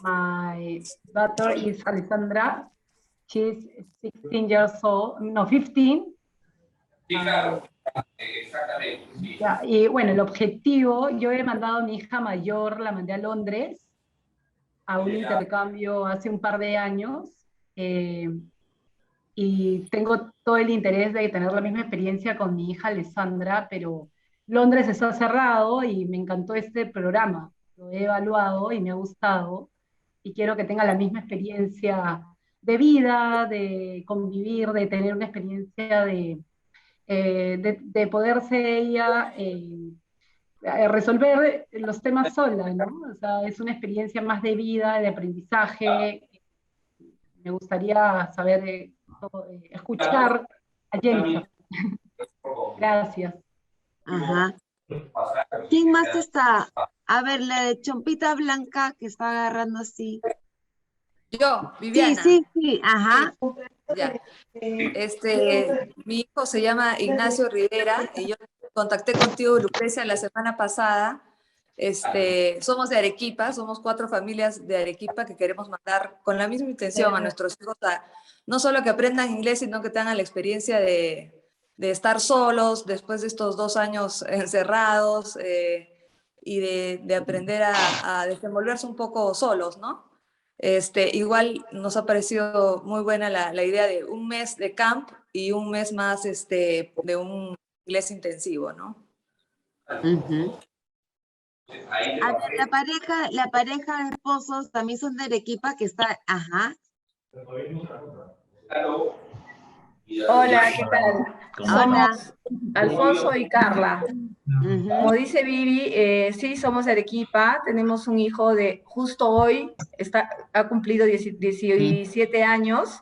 My daughter is Alessandra. She's 16 years old, no, 15. Sí, claro, exactamente. Sí. Ya, y bueno, el objetivo, yo he mandado a mi hija mayor, la mandé a Londres, a un intercambio hace un par de años, y tengo todo el interés de tener la misma experiencia con mi hija Alessandra, pero Londres está cerrado y me encantó este programa. Lo he evaluado y me ha gustado, y quiero que tenga la misma experiencia de vida, de convivir, de tener una experiencia de poderse ella resolver los temas sola, ¿no? O sea, es una experiencia más de vida, de aprendizaje. Me gustaría saber, escuchar a Jennifer. Gracias. Ajá. ¿Quién más está? A ver, la de chompita blanca que está agarrando así. Yo, Viviana. Sí, ajá. Ya. Mi hijo se llama Ignacio Rivera y yo contacté contigo, Lucrecia, la semana pasada. Somos de Arequipa, somos 4 familias de Arequipa que queremos mandar con la misma intención a nuestros hijos no solo que aprendan inglés, sino que tengan la experiencia de estar solos después de estos 2 años encerrados y de aprender a desenvolverse un poco solos, ¿no? Igual nos ha parecido muy buena la idea de un mes de camp y un mes más de un inglés intensivo, ¿no? Uh-huh. A ver, la pareja de esposos también son de Arequipa que está, ajá. Hola, ¿qué tal? Hola. Somos Alfonso y Carla. Uh-huh. Como dice Vivi, sí, somos de Arequipa, tenemos un hijo de justo hoy, ha cumplido 17 años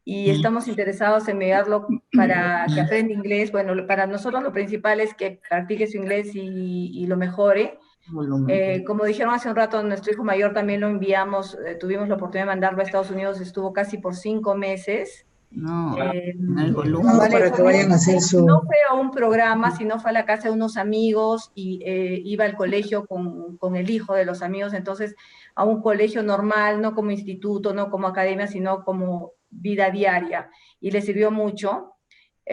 y estamos interesados en enviarlo para que aprenda inglés. Bueno, para nosotros lo principal es que practique su inglés y lo mejore. Como dijeron hace un rato, nuestro hijo mayor también lo enviamos, tuvimos la oportunidad de mandarlo a Estados Unidos, estuvo casi por 5 meses. No, El volumen. Para que vayan a hacer su... No fue a un programa, sino fue a la casa de unos amigos y iba al colegio con el hijo de los amigos, entonces a un colegio normal, no como instituto, no como academia, sino como vida diaria, y le sirvió mucho.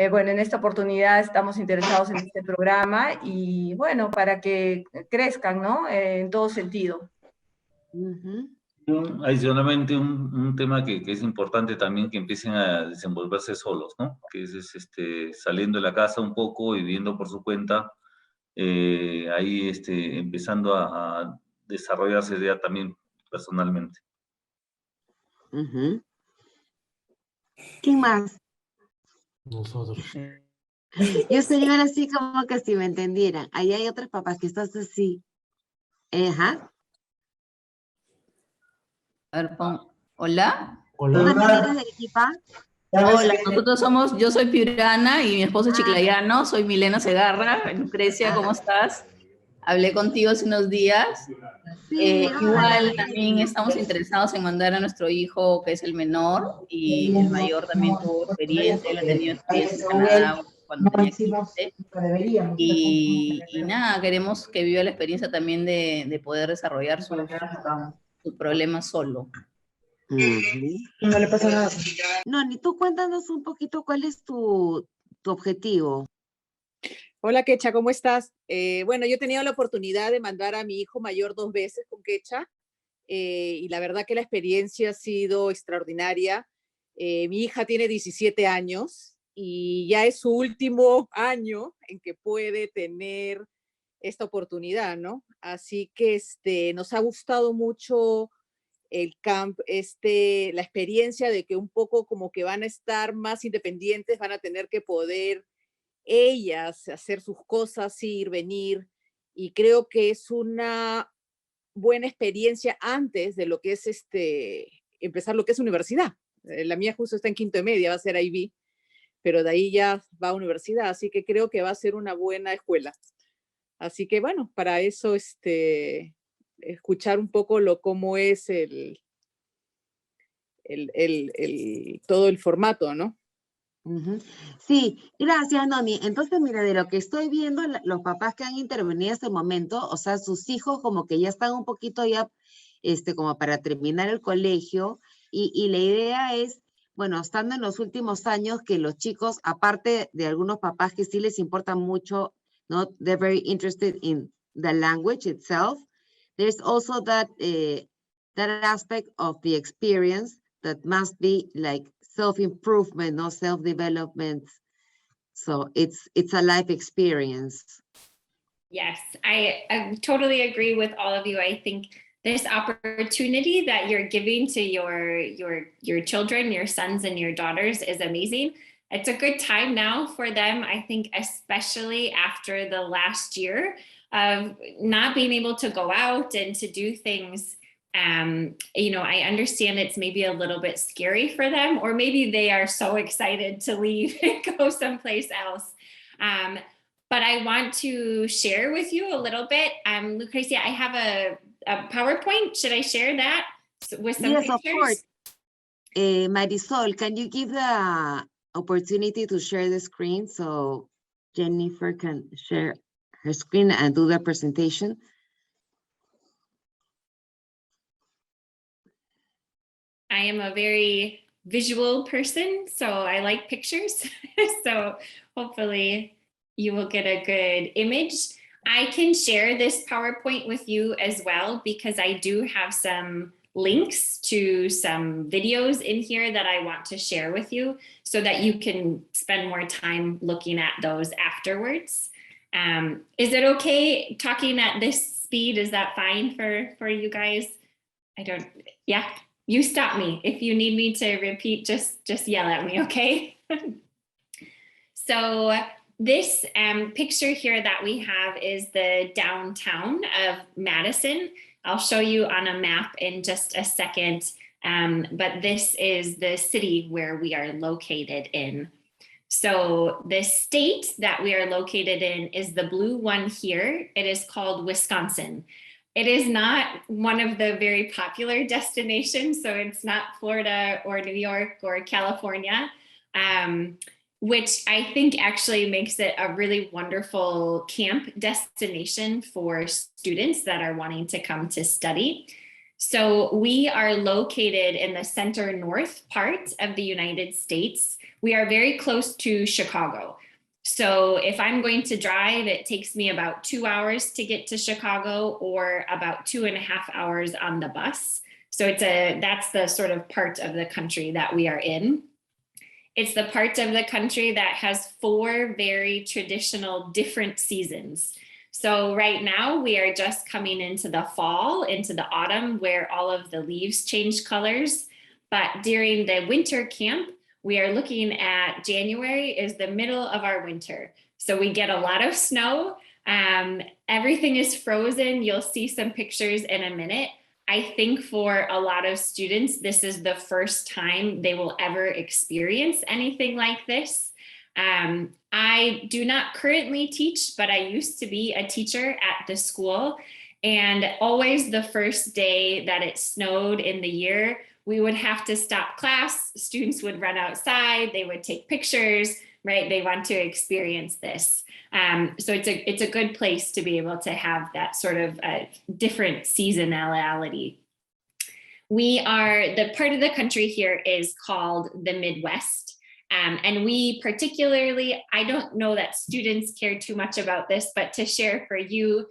Bueno, en esta oportunidad estamos interesados en este programa y bueno, para que crezcan, ¿no? En todo sentido. Uh-huh. Adicionalmente, un tema que es importante también que empiecen a desenvolverse solos, ¿no? Que es saliendo de la casa un poco y viviendo por su cuenta, ahí empezando a desarrollarse ya también personalmente. Uh-huh. ¿Quién más? Nosotros. Yo estoy ahora así como que si me entendieran. Ahí hay otros papás que estás así. Ajá. A ver, hola. ¿Tú también eres de Arequipa? Hola, yo soy piurana y mi esposo es chiclayano, soy Milena Segarra. Lucrecia, ¿cómo estás? Hablé contigo hace unos días. Sí, Igual también estamos interesados en mandar a nuestro hijo, que es el menor, y el mayor también tuvo experiencia, él ha tenido experiencia en Canadá cuando tenía 15. Y nada, queremos que viva la experiencia también de poder desarrollar sus problemas solo. No le pasa nada. No, ni tú cuéntanos un poquito cuál es tu objetivo. Hola, Quecha, ¿cómo estás? Bueno, yo he tenido la oportunidad de mandar a mi hijo mayor 2 veces con Quecha y la verdad que la experiencia ha sido extraordinaria. Mi hija tiene 17 años y ya es su último año en que puede tener esta oportunidad, ¿no? Así que nos ha gustado mucho el camp, la experiencia de que un poco como que van a estar más independientes, van a tener que poder ellas hacer sus cosas, ir, venir, y creo que es una buena experiencia antes de lo que es empezar lo que es universidad. La mía justo está en 5º de media, va a ser IB, pero de ahí ya va a universidad, así que creo que va a ser una buena escuela. Así que bueno, para eso escuchar un poco cómo es todo el formato, ¿no? Uh-huh. Sí, gracias, Nomi. Entonces, mira, de lo que estoy viendo, los papás que han intervenido hasta el momento, o sea, sus hijos como que ya están un poquito ya como para terminar el colegio, y la idea es, bueno, estando en los últimos años, que los chicos, aparte de algunos papás que sí les importa mucho, ¿no? They're very interested in the language itself. There's also that aspect of the experience that must be like self-improvement, no self-development. So it's a life experience. Yes, I totally agree with all of you. I think this opportunity that you're giving to your children, your sons and your daughters, is amazing. It's a good time now for them, I think, especially after the last year of not being able to go out and to do things. You know, I understand it's maybe a little bit scary for them, or maybe they are so excited to leave and go someplace else. But I want to share with you a little bit. Lucrecia, I have a PowerPoint. Should I share that with some pictures? Yes, of course. Marisol, can you give the opportunity to share the screen so Jennifer can share her screen and do the presentation? I am a very visual person, so I like pictures. So hopefully you will get a good image. I can share this PowerPoint with you as well, because I do have some links to some videos in here that I want to share with you so that you can spend more time looking at those afterwards. Is it okay talking at this speed? Is that fine for you guys? Yeah, you stop me. If you need me to repeat, just yell at me, okay? So this picture here that we have is the downtown of Madison. I'll show you on a map in just a second, but this is the city where we are located in. So the state that we are located in is the blue one here. It is called Wisconsin. It is not one of the very popular destinations, so it's not Florida or New York or California, which I think actually makes it a really wonderful camp destination for students that are wanting to come to study. So we are located in the center north part of the United States. We are very close to Chicago. So if I'm going to drive, it takes me about 2 hours to get to Chicago, or about 2.5 hours on the bus. So that's the sort of part of the country that we are in. It's the part of the country that has 4 very traditional different seasons. So right now we are just coming into the fall, into the autumn, where all of the leaves change colors. But during the winter camp, we are looking at January is the middle of our winter. So we get a lot of snow. Everything is frozen. You'll see some pictures in a minute. I think for a lot of students, this is the first time they will ever experience anything like this. I do not currently teach, but I used to be a teacher at the school. And always the first day that it snowed in the year, we would have to stop class. Students would run outside. They would take pictures, right? They want to experience this. So it's a good place to be able to have that sort of different seasonality. The part of the country here is called the Midwest. And we particularly, I don't know that students care too much about this, but to share for you,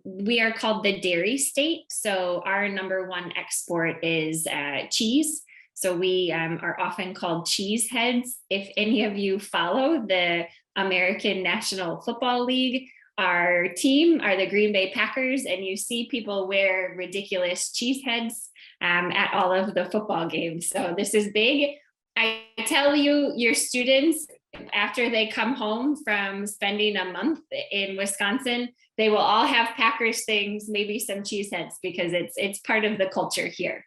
we are called the dairy state. So our #1 export is cheese. So we are often called cheeseheads. If any of you follow the American National Football League, our team are the Green Bay Packers, and you see people wear ridiculous cheeseheads at all of the football games. So this is big. I tell you, your students, after they come home from spending a month in Wisconsin, they will all have Packers things, maybe some cheeseheads, because it's part of the culture here.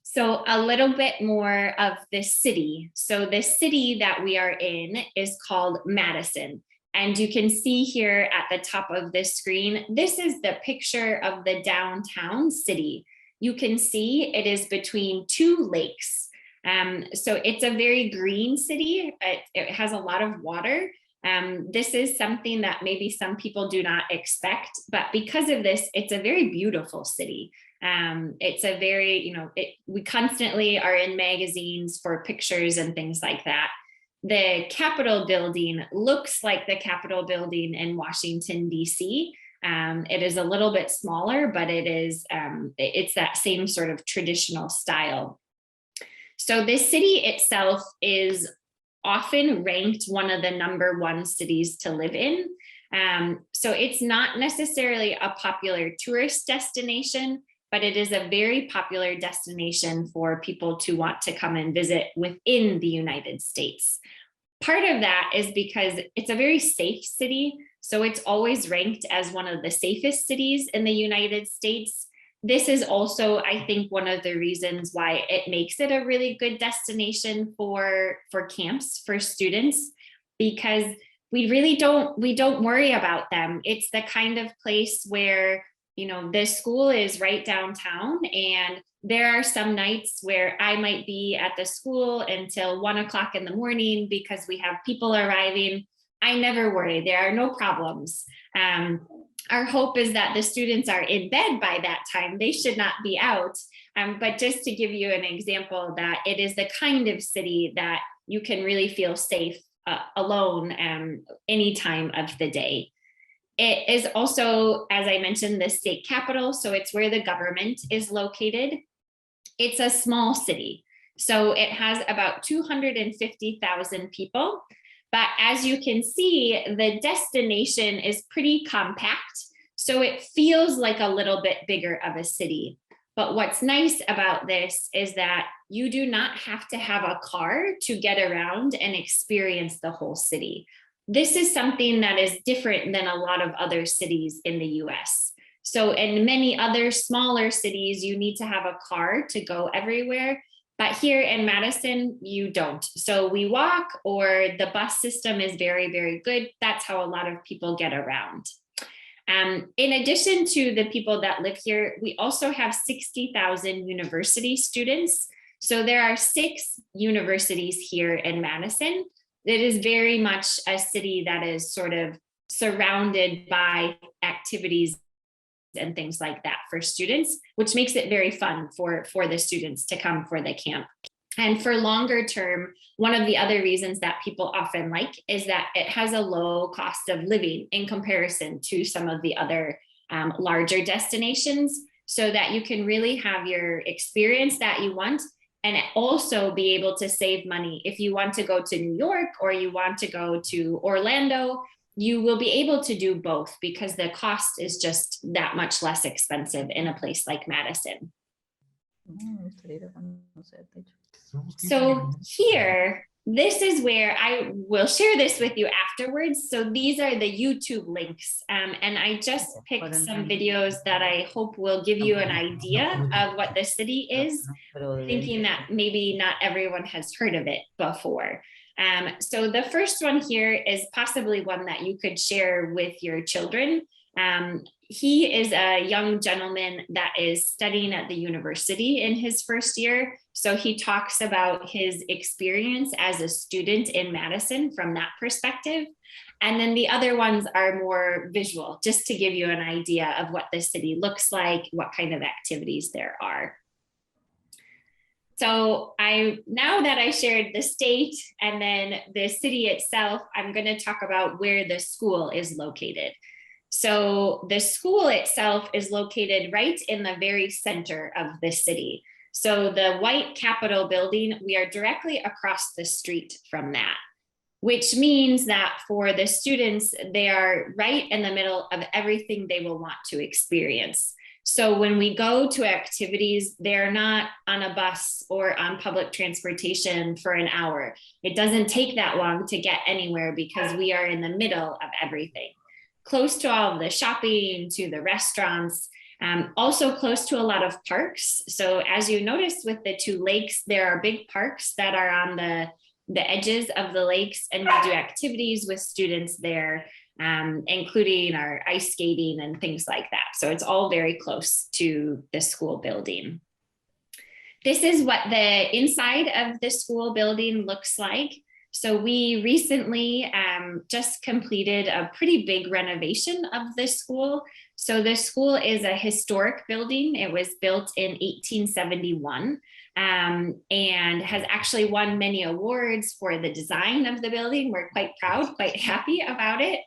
So a little bit more of the city. So the city that we are in is called Madison. And you can see here at the top of this screen, this is the picture of the downtown city. You can see it is between 2 lakes. So it's a very green city. It has a lot of water. This is something that maybe some people do not expect, but because of this, it's a very beautiful city. It's a very, we constantly are in magazines for pictures and things like that. The Capitol building looks like the Capitol building in Washington, D.C. It is a little bit smaller, but it's that same sort of traditional style. So this city itself is often ranked one of the #1 cities to live in. So it's not necessarily a popular tourist destination, but it is a very popular destination for people to want to come and visit within the United States. Part of that is because it's a very safe city. So it's always ranked as one of the safest cities in the United States. This is also, I think, one of the reasons why it makes it a really good destination for camps for students, because we don't worry about them. It's the kind of place where, the school is right downtown, and there are some nights where I might be at the school until 1 o'clock in the morning because we have people arriving. I never worry. There are no problems. Our hope is that the students are in bed by that time. They should not be out. But just to give you an example, that it is the kind of city that you can really feel safe alone any time of the day. It is also, as I mentioned, the state capital. So it's where the government is located. It's a small city. So it has about 250,000 people. But as you can see, the destination is pretty compact. So it feels like a little bit bigger of a city. But what's nice about this is that you do not have to have a car to get around and experience the whole city. This is something that is different than a lot of other cities in the US. So in many other smaller cities, you need to have a car to go everywhere. But here in Madison, you don't. So we walk, or the bus system is very, very good. That's how a lot of people get around. In addition to the people that live here, we also have 60,000 university students. So there are 6 universities here in Madison. It is very much a city that is sort of surrounded by activities and things like that for students, which makes it very fun for the students to come for the camp. And for longer term, one of the other reasons that people often like is that it has a low cost of living in comparison to some of the other larger destinations, so that you can really have your experience that you want, and also be able to save money. If you want to go to New York or you want to go to Orlando, you will be able to do both because the cost is just that much less expensive in a place like Madison. So here, this is where I will share this with you afterwards. So these are the YouTube links. And I just picked some videos that I hope will give you an idea of what the city is, thinking that maybe not everyone has heard of it before. So the first one here is possibly one that you could share with your children. He is a young gentleman that is studying at the university in his first year. So he talks about his experience as a student in Madison from that perspective. And then the other ones are more visual, just to give you an idea of what the city looks like, what kind of activities there are. So now that I shared the state and then the city itself, I'm going to talk about where the school is located. So the school itself is located right in the very center of the city. So the white Capitol building, we are directly across the street from that, which means that for the students, they are right in the middle of everything they will want to experience. So when we go to activities, they're not on a bus or on public transportation for an hour. It doesn't take that long to get anywhere because we are in the middle of everything. Close to all of the shopping, to the restaurants, also close to a lot of parks. So as you noticed with the 2 lakes, there are big parks that are on the edges of the lakes, and we do activities with students there, including our ice skating and things like that. So it's all very close to the school building. This is what the inside of the school building looks like. So we recently just completed a pretty big renovation of the school. So the school is a historic building. It was built in 1871 and has actually won many awards for the design of the building. We're quite proud, quite happy about it.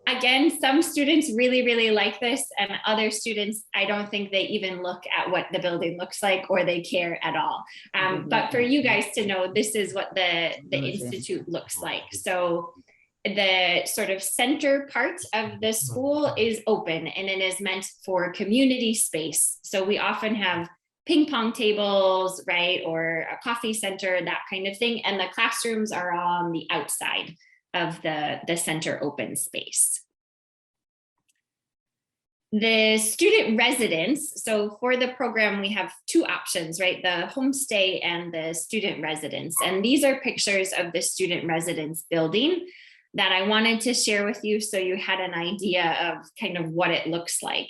Again, some students really, really like this, and other students, I don't think they even look at what the building looks like or they care at all. But for you guys to know, this is what the institute looks like. So the sort of center part of the school is open, and it is meant for community space. So we often have ping pong tables, right, or a coffee center, that kind of thing. And the classrooms are on the outside of the center open space. The student residence, so for the program, we have two options, right? The homestay and the student residence. And these are pictures of the student residence building that I wanted to share with you so you had an idea of kind of what it looks like.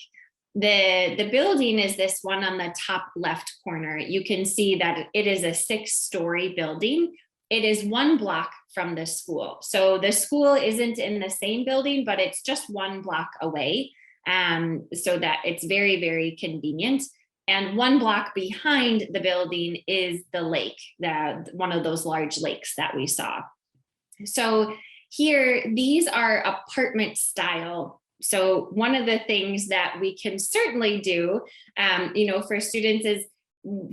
The building is this one on the top left corner. You can see that it is a 6-story building. It is 1 block from the school. So the school isn't in the same building, but it's just 1 block away. So that it's very, very convenient. And 1 block behind the building is the lake, one of those large lakes that we saw. So here, these are apartment style. So one of the things that we can certainly do, for students is,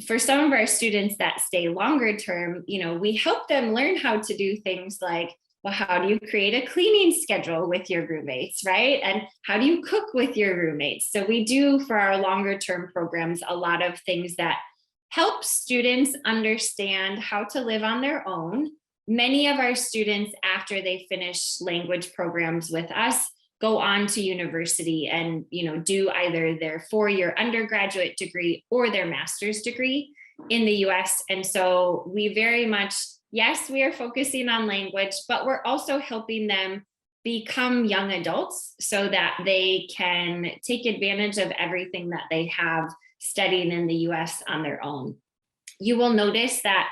for some of our students that stay longer term, we help them learn how to do things like, well, how do you create a cleaning schedule with your roommates, right? And how do you cook with your roommates? So we do, for our longer term programs, a lot of things that help students understand how to live on their own. Many of our students, after they finish language programs with us, go on to university and do either their 4-year undergraduate degree or their master's degree in the US. And so we very much, yes, we are focusing on language, but we're also helping them become young adults so that they can take advantage of everything that they have studying in the US on their own. You will notice that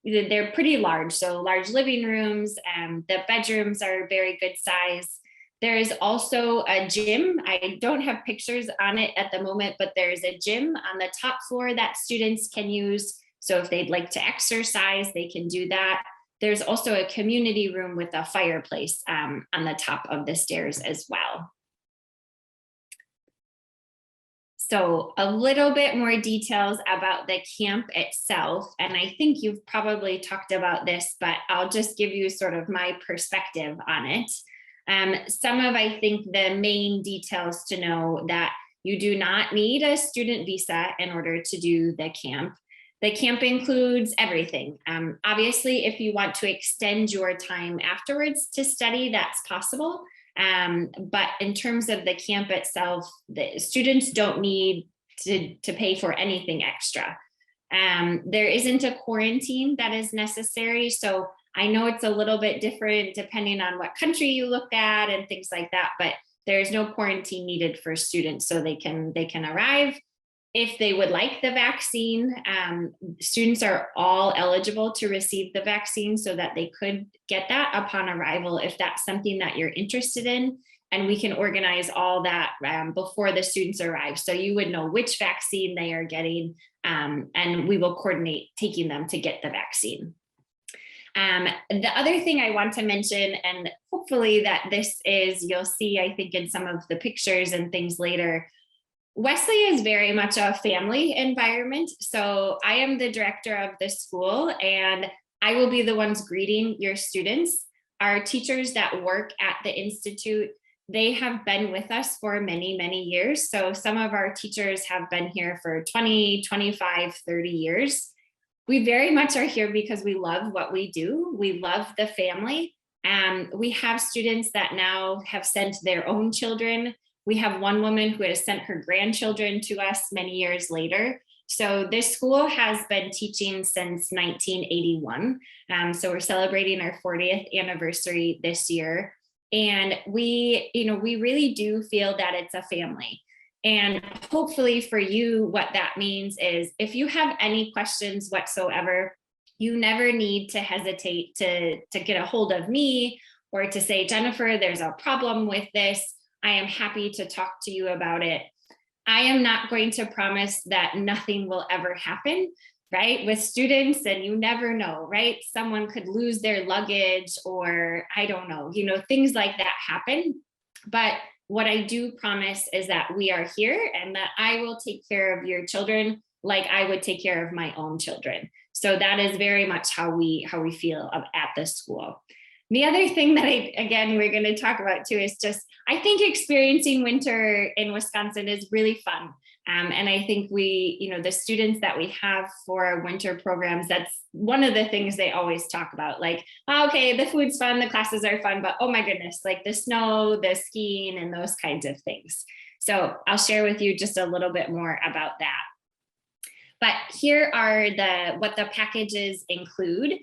they're pretty large, so large living rooms, and the bedrooms are very good size. There is also a gym. I don't have pictures on it at the moment, but there's a gym on the top floor that students can use. So if they'd like to exercise, they can do that. There's also a community room with a fireplace on the top of the stairs as well. So a little bit more details about the camp itself. And I think you've probably talked about this, but I'll just give you sort of my perspective on it. Some of, I think, the main details to know that you do not need a student visa in order to do the camp. The camp includes everything. Obviously, if you want to extend your time afterwards to study, that's possible. But in terms of the camp itself, the students don't need to pay for anything extra. There isn't a quarantine that is necessary. So I know it's a little bit different depending on what country you look at and things like that, but there's no quarantine needed for students, so they can arrive. If they would like the vaccine, students are all eligible to receive the vaccine so that they could get that upon arrival if that's something that you're interested in. And we can organize all that before the students arrive. So you would know which vaccine they are getting, and we will coordinate taking them to get the vaccine. The other thing I want to mention, and hopefully that this is, you'll see, I think, in some of the pictures and things later, Wesli is very much a family environment. So I am the director of the school, and I will be the ones greeting your students. Our teachers that work at the Institute, they have been with us for many, many years. So some of our teachers have been here for 20, 25, 30 years. We very much are here because we love what we do. We love the family. We have students that now have sent their own children. We have one woman who has sent her grandchildren to us many years later. So this school has been teaching since 1981. So we're celebrating our 40th anniversary this year. And we really do feel that it's a family. And hopefully for you, what that means is if you have any questions whatsoever, You never need to hesitate to get a hold of me or to say, Jennifer, there's a problem with this. I am happy to talk to you about it. I am not going to promise that nothing will ever happen, right? With students, and you never know, right? Someone could lose their luggage, or I don't know, things like that happen. But what I do promise is that we are here and that I will take care of your children like I would take care of my own children. So that is very much how we feel at the school. The other thing that we're going to talk about too is just, I think experiencing winter in Wisconsin is really fun. And I think the students that we have for our winter programs, that's one of the things they always talk about. Like, okay, the food's fun, the classes are fun, but oh my goodness, like the snow, the skiing, and those kinds of things. So I'll share with you just a little bit more about that. But here are what the packages include.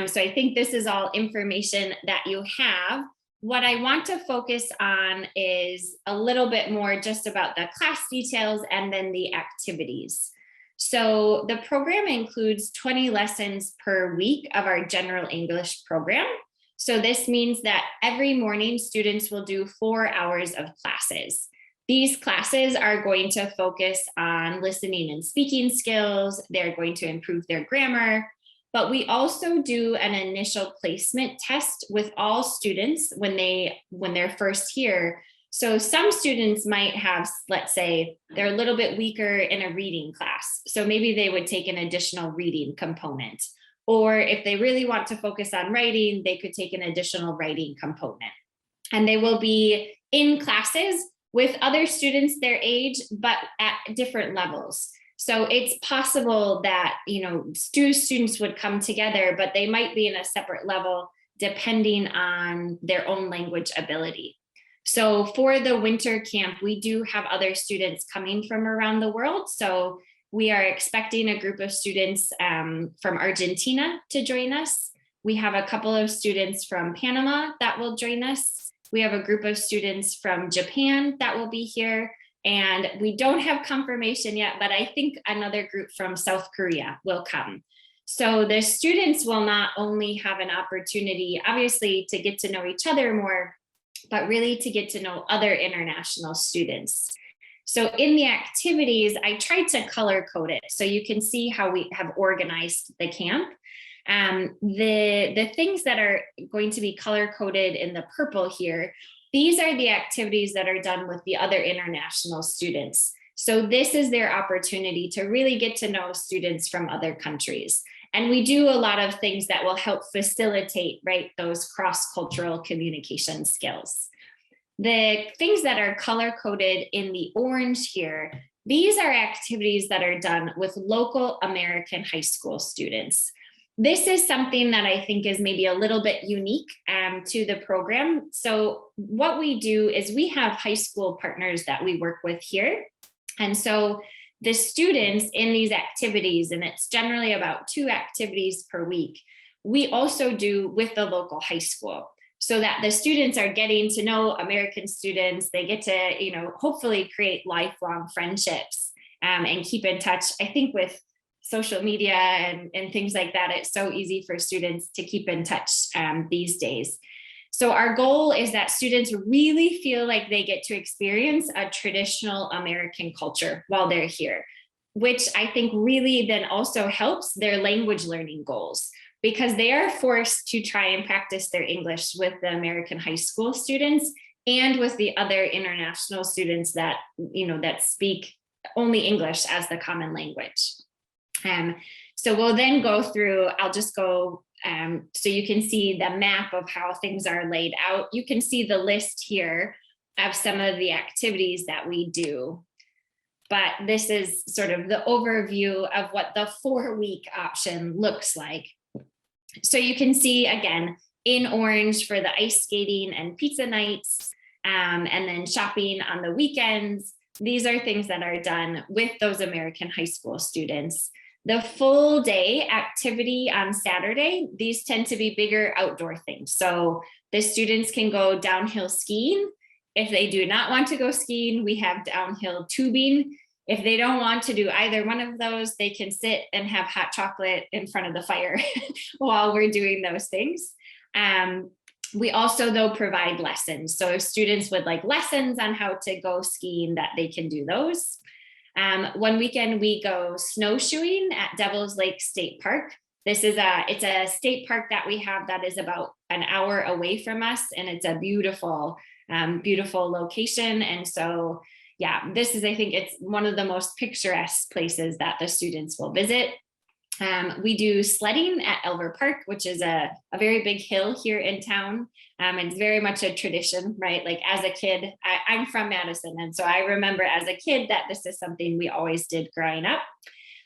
So I think this is all information that you have. What I want to focus on is a little bit more just about the class details and then the activities. So the program includes 20 lessons per week of our general English program. So this means that every morning students will do 4 hours of classes. These classes are going to focus on listening and speaking skills. They're going to improve their grammar, but we also do an initial placement test with all students when they're first here. So some students might have, let's say, they're a little bit weaker in a reading class. So maybe they would take an additional reading component. Or if they really want to focus on writing, they could take an additional writing component. And they will be in classes with other students their age, but at different levels. So it's possible that, students would come together, but they might be in a separate level depending on their own language ability. So for the winter camp, we do have other students coming from around the world. So we are expecting a group of students from Argentina to join us. We have a couple of students from Panama that will join us. We have a group of students from Japan that will be here, and we don't have confirmation yet, but I think another group from South Korea will come. So the students will not only have an opportunity, obviously, to get to know each other more, but really to get to know other international students. So in the activities, I tried to color code it so you can see how we have organized the camp. The things that are going to be color coded in the purple here, these are the activities that are done with the other international students. So this is their opportunity to really get to know students from other countries. And we do a lot of things that will help facilitate, right, those cross-cultural communication skills. The things that are color coded in the orange here, these are activities that are done with local American high school students. This is something that I think is maybe a little bit unique to the program. So what we do is we have high school partners that we work with here. And so the students in these activities, and it's generally about 2 activities per week, we also do with the local high school so that the students are getting to know American students. They get to, hopefully create lifelong friendships and keep in touch. I think with social media and things like that, it's so easy for students to keep in touch these days. So our goal is that students really feel like they get to experience a traditional American culture while they're here, which I think really then also helps their language learning goals, because they are forced to try and practice their English with the American high school students and with the other international students that, that speak only English as the common language. So we'll then go through, I'll just go so you can see the map of how things are laid out. You can see the list here of some of the activities that we do. But this is sort of the overview of what the 4-week option looks like. So you can see, again, in orange for the ice skating and pizza nights, and then shopping on the weekends. These are things that are done with those American high school students. The full day activity on Saturday, these tend to be bigger outdoor things. So the students can go downhill skiing. If they do not want to go skiing, we have downhill tubing. If they don't want to do either one of those, they can sit and have hot chocolate in front of the fire while we're doing those things. We also, though, provide lessons. So if students would like lessons on how to go skiing, that they can do those. One weekend we go snowshoeing at Devil's Lake State Park. It's a state park that we have that is about an hour away from us, and it's a beautiful, beautiful location. And so, yeah, this is, I think it's one of the most picturesque places that the students will visit. We do sledding at Elver Park, which is a very big hill here in town. It's very much a tradition, right? Like as a kid, I'm from Madison. And so I remember as a kid that this is something we always did growing up.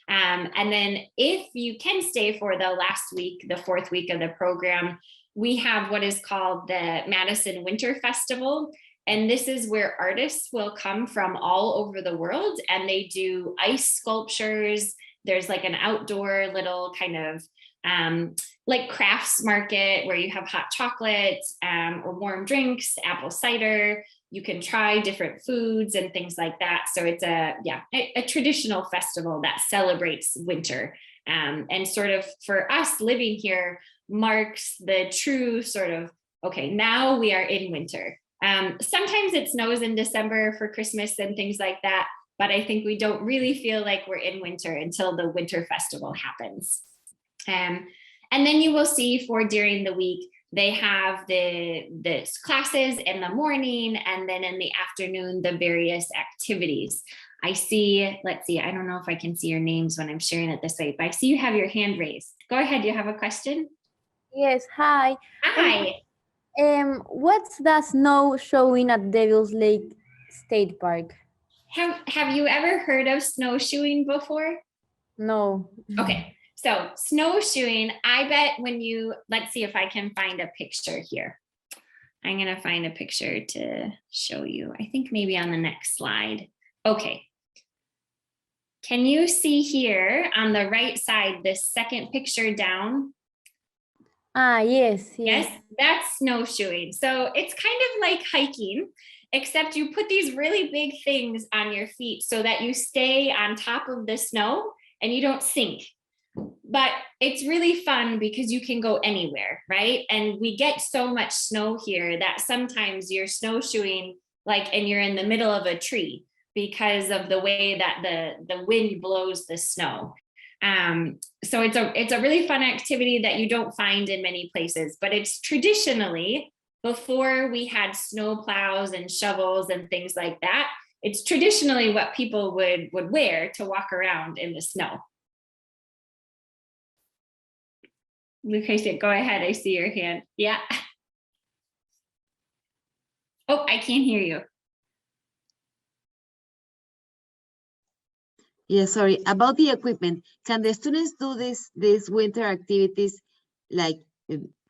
And then if you can stay for the last week, the 4th week of the program, we have what is called the Madison Winter Festival. And this is where artists will come from all over the world, and they do ice sculptures. There's like an outdoor little kind of like crafts market where you have hot chocolate or warm drinks, apple cider. You can try different foods and things like that. So it's a traditional festival that celebrates winter. And sort of for us living here marks the true sort of, okay, now we are in winter. Sometimes it snows in December for Christmas and things like that, but I think we don't really feel like we're in winter until the winter festival happens. And then you will see for during the week, they have the classes in the morning, and then in the afternoon, the various activities. I see, let's see, I don't know if I can see your names when I'm sharing it this way, but I see you have your hand raised. Go ahead, you have a question? Yes, hi. Hi. What's the snow showing at Devil's Lake State Park? Have you ever heard of snowshoeing before? No. Okay, so snowshoeing, I bet when you, let's see if I can find a picture here. I'm gonna find a picture to show you. I think maybe on the next slide. Okay. Can you see here on the right side, this second picture down? Yes. Yes, that's snowshoeing. So it's kind of like hiking, except you put these really big things on your feet so that you stay on top of the snow and you don't sink. But it's really fun because you can go anywhere, right? And we get so much snow here that sometimes you're snowshoeing and you're in the middle of a tree because of the way that the wind blows the snow. So it's a really fun activity that you don't find in many places, but it's traditionally, before we had snow plows and shovels and things like that, it's traditionally what people would wear to walk around in the snow. Lucrecia, go ahead. I see your hand. Yeah. Oh, I can't hear you. Yeah, sorry. About the equipment, can the students do these winter activities like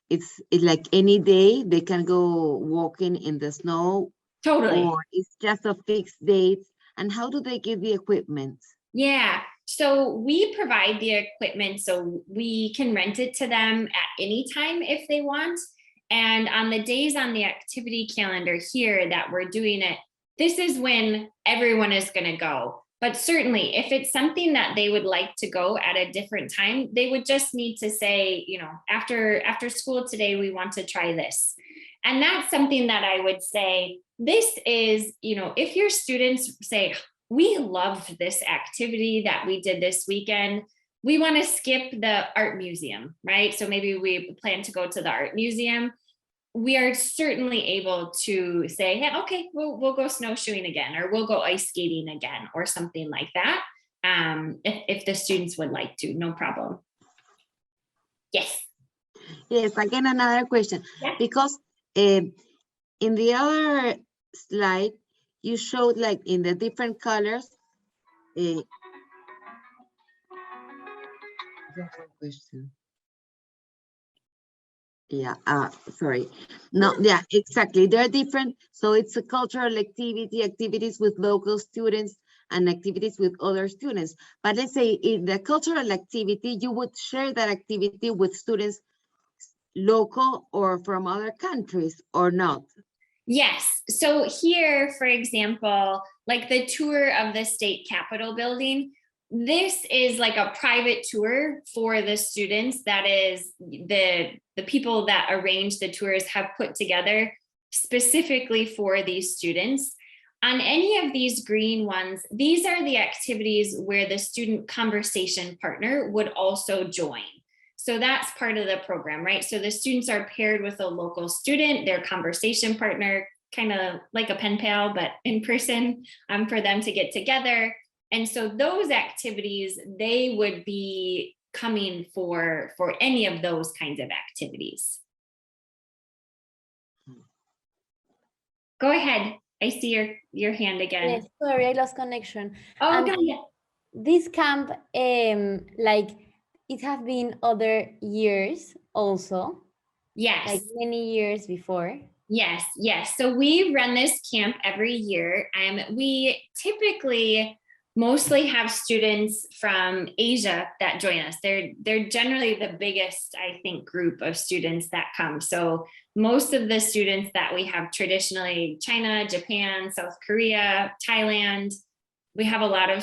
it's like any day they can go walking in the snow? Totally. Or it's just a fixed date? And how do they get the equipment? Yeah, so we provide the equipment so we can rent it to them at any time if they want. And on the days on the activity calendar here that we're doing it, this is when everyone is going to go. But certainly if it's something that they would like to go at a different time, they would just need to say, you know, after school today, we want to try this. And that's something that I would say, this is, you know, if your students say, we loved this activity that we did this weekend, we want to skip the art museum, right? So maybe we plan to go to the art museum. We are certainly able to say, yeah, okay, we'll go snowshoeing again, or we'll go ice skating again, or something like that. If the students would like to, no problem. Yes. Yes, again, another question. Yeah. Because in the other slide, you showed like in the different colors. Question. Yeah, sorry. No, yeah, exactly. They're different. So it's a cultural activities with local students and activities with other students. But let's say in the cultural activity, you would share that activity with students local or from other countries or not? Yes. So here, for example, like the tour of the state capitol building, this is like a private tour for the students. That is the people that arrange the tours have put together specifically for these students. On any of these green ones, these are the activities where the student conversation partner would also join. So that's part of the program, right? So the students are paired with a local student, their conversation partner, kind of like a pen pal, but in person, for them to get together. And so those activities, they would be coming for any of those kinds of activities. Go ahead. I see your hand again. Yes, sorry, I lost connection. Oh, no, yeah. This camp, like, it have been other years also. Yes. Like many years before. Yes, yes. So we run this camp every year. We typically mostly have students from Asia that join us. They're generally the biggest, I think, group of students that come. So most of the students that we have traditionally, China, Japan, South Korea, Thailand. We have a lot of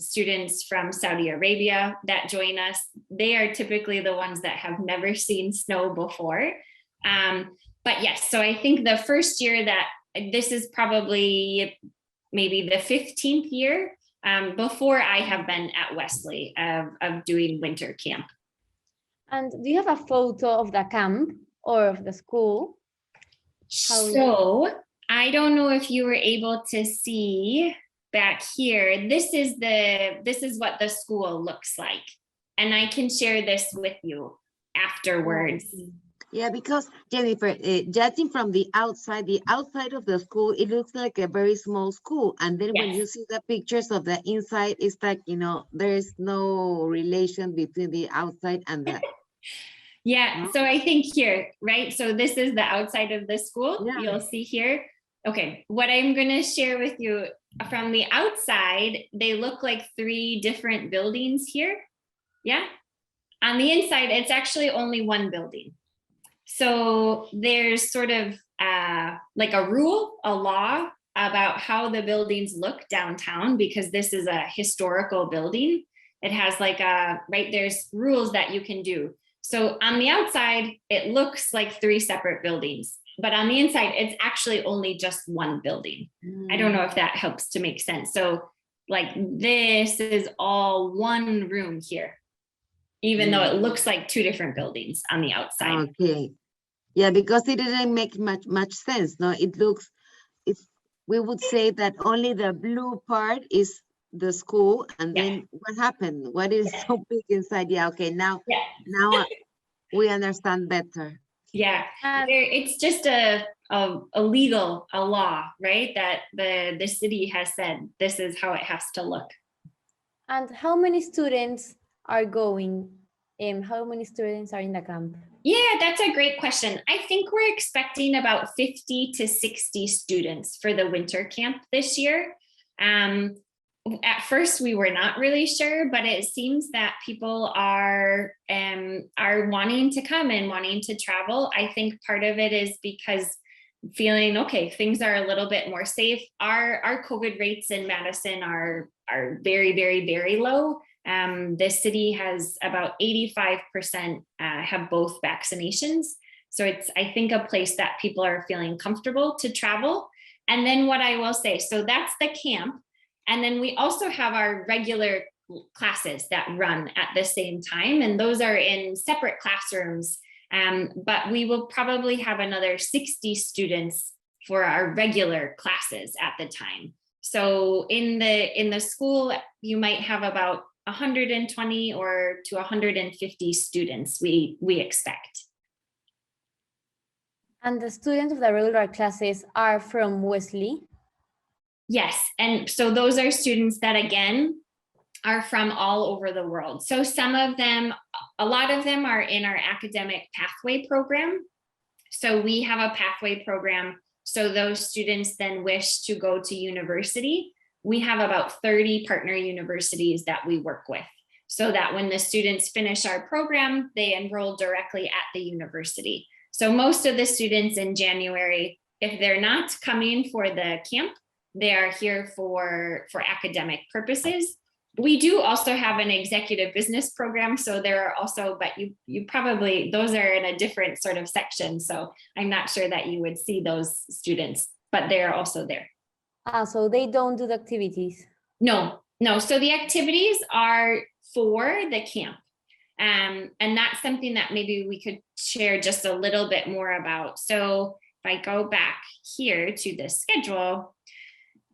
students from Saudi Arabia that join us. They are typically the ones that have never seen snow before. But yes, so I think the first year that this is probably maybe the 15th year before I have been at Wesli of doing winter camp. And do you have a photo of the camp or of the school? So I don't know if you were able to see back here. This is what the school looks like. And I can share this with you afterwards. Yeah, because Jennifer, judging from the outside of the school, it looks like a very small school. And then when you see the pictures of the inside, it's like, there's no relation between the outside and the... Yeah, so I think here, right? So this is the outside of the school. Yeah. You'll see here. Okay, what I'm going to share with you from the outside, they look like 3 different buildings here. Yeah. On the inside, it's actually only one building. So there's sort of like a rule, a law about how the buildings look downtown, because this is a historical building. It has like there's rules that you can do. So on the outside, it looks like 3 separate buildings, but on the inside, it's actually only just one building. I don't know if that helps to make sense. So like this is all one room here, even though it looks like 2 different buildings on the outside. Okay. Yeah, because it didn't make much sense. No, we would say that only the blue part is the school, and then what happened? What is so big inside? Yeah, okay, now we understand better. Yeah, it's just a law, right? That the city has said this is how it has to look. And how many students are going? How many students are in the camp? Yeah, that's a great question. I think we're expecting about 50 to 60 students for the winter camp this year. At first, we were not really sure, but it seems that people are wanting to come and wanting to travel. I think part of it is because feeling, okay, things are a little bit more safe. Our COVID rates in Madison are very, very, very low. The city has about 85% have both vaccinations. So it's, I think, a place that people are feeling comfortable to travel. And then what I will say, so that's the camp. And then we also have our regular classes that run at the same time. And those are in separate classrooms. But we will probably have another 60 students for our regular classes at the time. So in the school, you might have about 120 or to 150 students we expect. And the students of the regular classes are from Wesli? Yes, and so those are students that, again, are from all over the world. So some of them, a lot of them are in our academic pathway program. So we have a pathway program. So those students then wish to go to university. We have about 30 partner universities that we work with, so that when the students finish our program, they enroll directly at the university. So most of the students in January If they're not coming for the camp, they are here for academic purposes. We do also have an executive business program. So there are also, but you probably, those are in a different sort of section. So I'm not sure that you would see those students, but they're also there. So they don't do the activities? No. So the activities are for the camp. And that's something that maybe we could share just a little bit more about. So if I go back here to the schedule,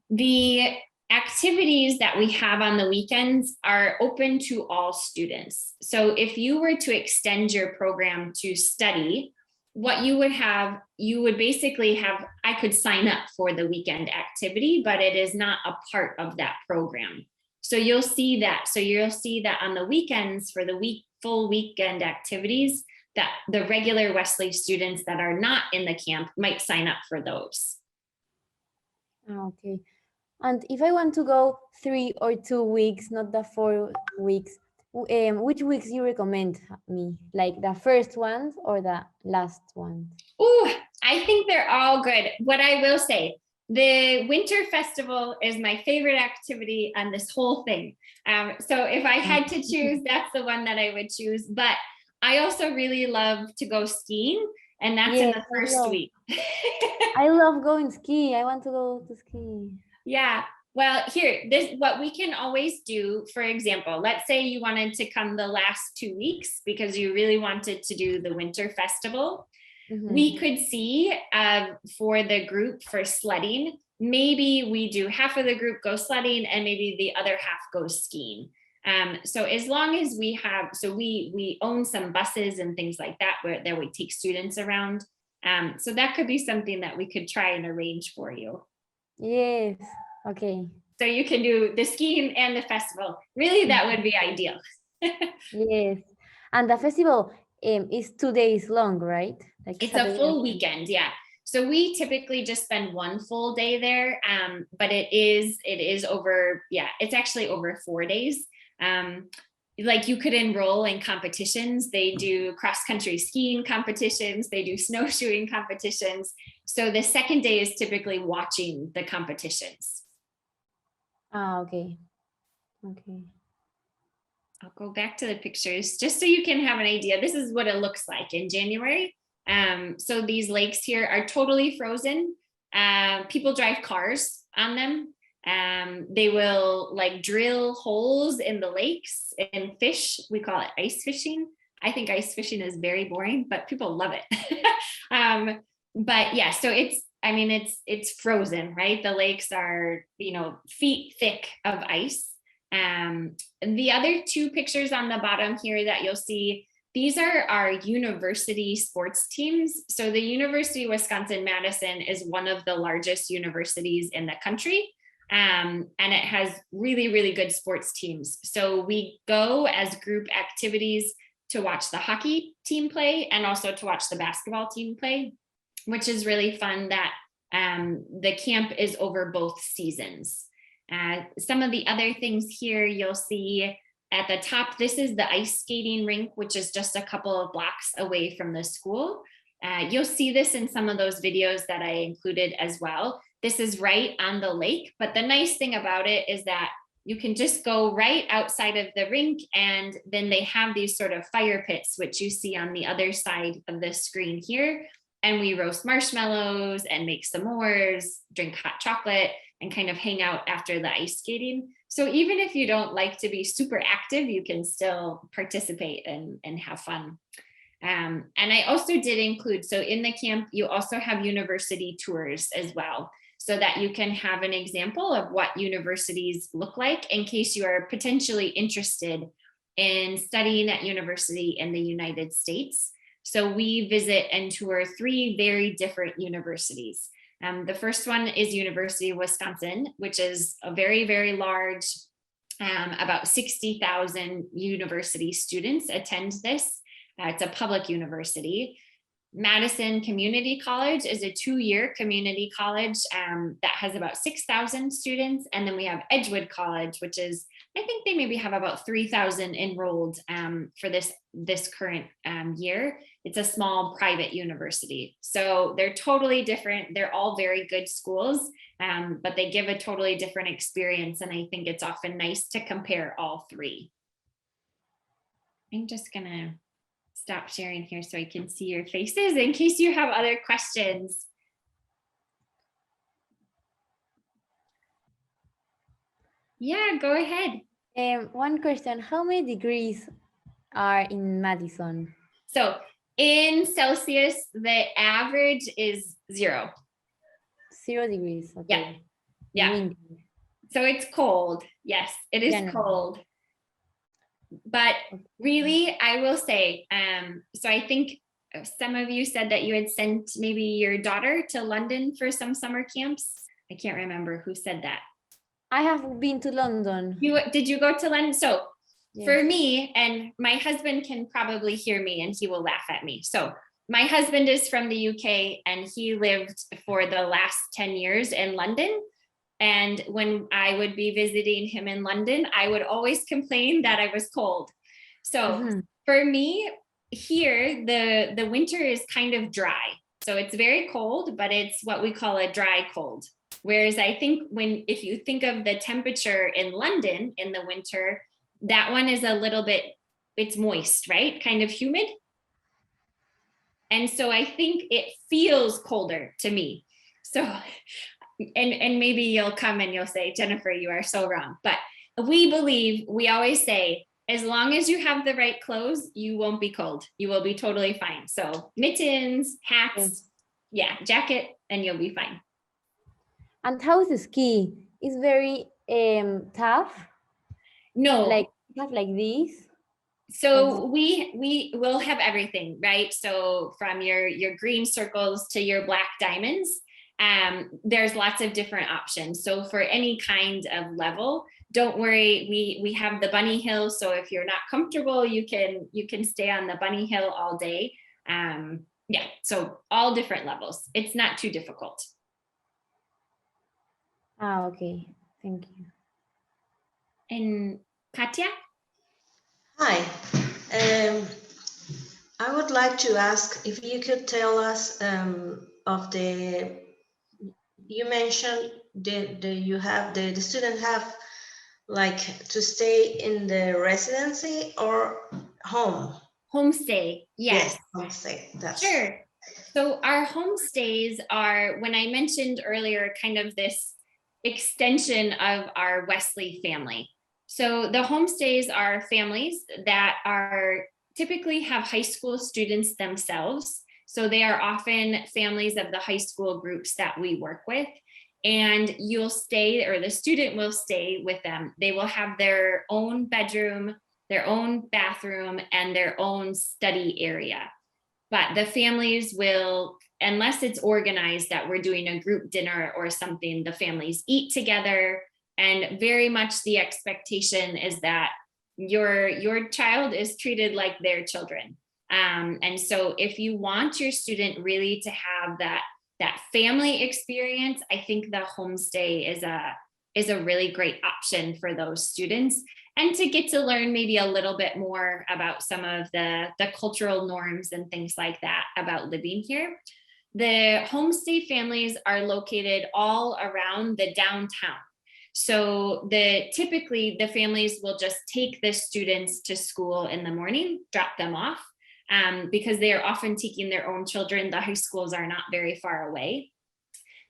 the activities that we have on the weekends are open to all students. So if you were to extend your program to study, what you would have, you would basically have, I could sign up for the weekend activity, but it is not a part of that program. So you'll see that. So you'll see that on the weekends for the full weekend activities, that the regular Wesli students that are not in the camp might sign up for those. Okay. And if I want to go 3 or 2 weeks, not the 4 weeks, which weeks you recommend me? Like the first ones or the last ones? Oh, I think they're all good. What I will say, the winter festival is my favorite activity on this whole thing. So if I had to choose, that's the one that I would choose. But I also really love to go skiing, and that's in the first week. I love going ski. I want to go to ski. Yeah. Well, what we can always do, for example, let's say you wanted to come the last 2 weeks because you really wanted to do the winter festival. Mm-hmm. We could see for the group for sledding, maybe we do half of the group go sledding and maybe the other half goes skiing. So as long as we have, so we own some buses and things like that where we take students around. So that could be something that we could try and arrange for you. Yes. Okay. So you can do the skiing and the festival. Really, that would be ideal. Yes. And the festival is 2 days long, right? Like it's a full weekend, yeah. So we typically just spend 1 full day there, but it is over, yeah, it's actually over 4 days. Like you could enroll in competitions. They do cross-country skiing competitions. They do snowshoeing competitions. So the second day is typically watching the competitions. Okay. Okay. I'll go back to the pictures just so you can have an idea. This is what it looks like in January. So these lakes here are totally frozen. People drive cars on them. They will like drill holes in the lakes and fish. We call it ice fishing. I think ice fishing is very boring, but people love it. But yeah, so it's frozen, right? The lakes are, feet thick of ice. The other 2 pictures on the bottom here that you'll see, these are our university sports teams. So the University of Wisconsin-Madison is one of the largest universities in the country. And it has really, really good sports teams. So we go as group activities to watch the hockey team play and also to watch the basketball team play, which is really fun that the camp is over both seasons. Some of the other things here you'll see at the top, this is the ice skating rink, which is just a couple of blocks away from the school. You'll see this in some of those videos that I included as well. This is right on the lake, but the nice thing about it is that you can just go right outside of the rink, and then they have these sort of fire pits, which you see on the other side of the screen here. And we roast marshmallows and make s'mores, drink hot chocolate, and kind of hang out after the ice skating. So even if you don't like to be super active, you can still participate and have fun. And I also did include, so in the camp, you also have university tours as well, so that you can have an example of what universities look like in case you are potentially interested in studying at university in the United States. So we visit and tour 3 very different universities. The first one is University of Wisconsin, which is a very, very large, about 60,000 university students attend this. It's a public university. Madison Community College is a 2-year community college that has about 6,000 students. And then we have Edgewood College, which is I think they maybe have about 3,000 enrolled for this current year. It's a small private university. So they're totally different. They're all very good schools, but they give a totally different experience. And I think it's often nice to compare all three. I'm just gonna stop sharing here so I can see your faces in case you have other questions. Yeah, go ahead. One question, how many degrees are in Madison? So in Celsius, the average is 0. 0 degrees, okay. Yeah. Windy. So it's cold. Yes, it is cold. But really, I will say, so I think some of you said that you had sent maybe your daughter to London for some summer camps. I can't remember who said that. I have been to London. Did you go to London? So Yes. for me, and my husband can probably hear me and he will laugh at me. So my husband is from the UK and he lived for the last 10 years in London. And when I would be visiting him in London, I would always complain that I was cold. So for me here, the winter is kind of dry. So it's very cold, but it's what we call a dry cold. Whereas I think if you think of the temperature in London in the winter, that one is a little bit, it's moist, right? Kind of humid. And so I think it feels colder to me. So, and maybe you'll come and you'll say, Jennifer, you are so wrong. But we always say, as long as you have the right clothes, you won't be cold. You will be totally fine. So mittens, hats, jacket, and you'll be fine. And how is the ski? It's very tough. No, like this. So we will have everything, right? So from your green circles to your black diamonds, there's lots of different options. So for any kind of level, don't worry, we have the bunny hill. So if you're not comfortable, you can stay on the bunny hill all day. Yeah, so all different levels. It's not too difficult. Ah, okay, thank you. And Katya? Hi, I would like to ask if you could tell us you mentioned the student have like to stay in the residency or home? Homestay, yes. Homestay, that's sure. So our homestays are, when I mentioned earlier, kind of this extension of our Wesli family. So the homestays are families that are typically have high school students themselves. So they are often families of the high school groups that we work with. And you'll stay, or the student will stay with them. They will have their own bedroom, their own bathroom, and their own study area. But the families will, unless it's organized that we're doing a group dinner or something, the families eat together. And very much the expectation is that your child is treated like their children. And so if you want your student really to have that family experience, I think the homestay is a really great option for those students, and to get to learn maybe a little bit more about some of the cultural norms and things like that about living here. The homestay families are located all around the downtown. So typically the families will just take the students to school in the morning, drop them off, because they are often taking their own children. The high schools are not very far away.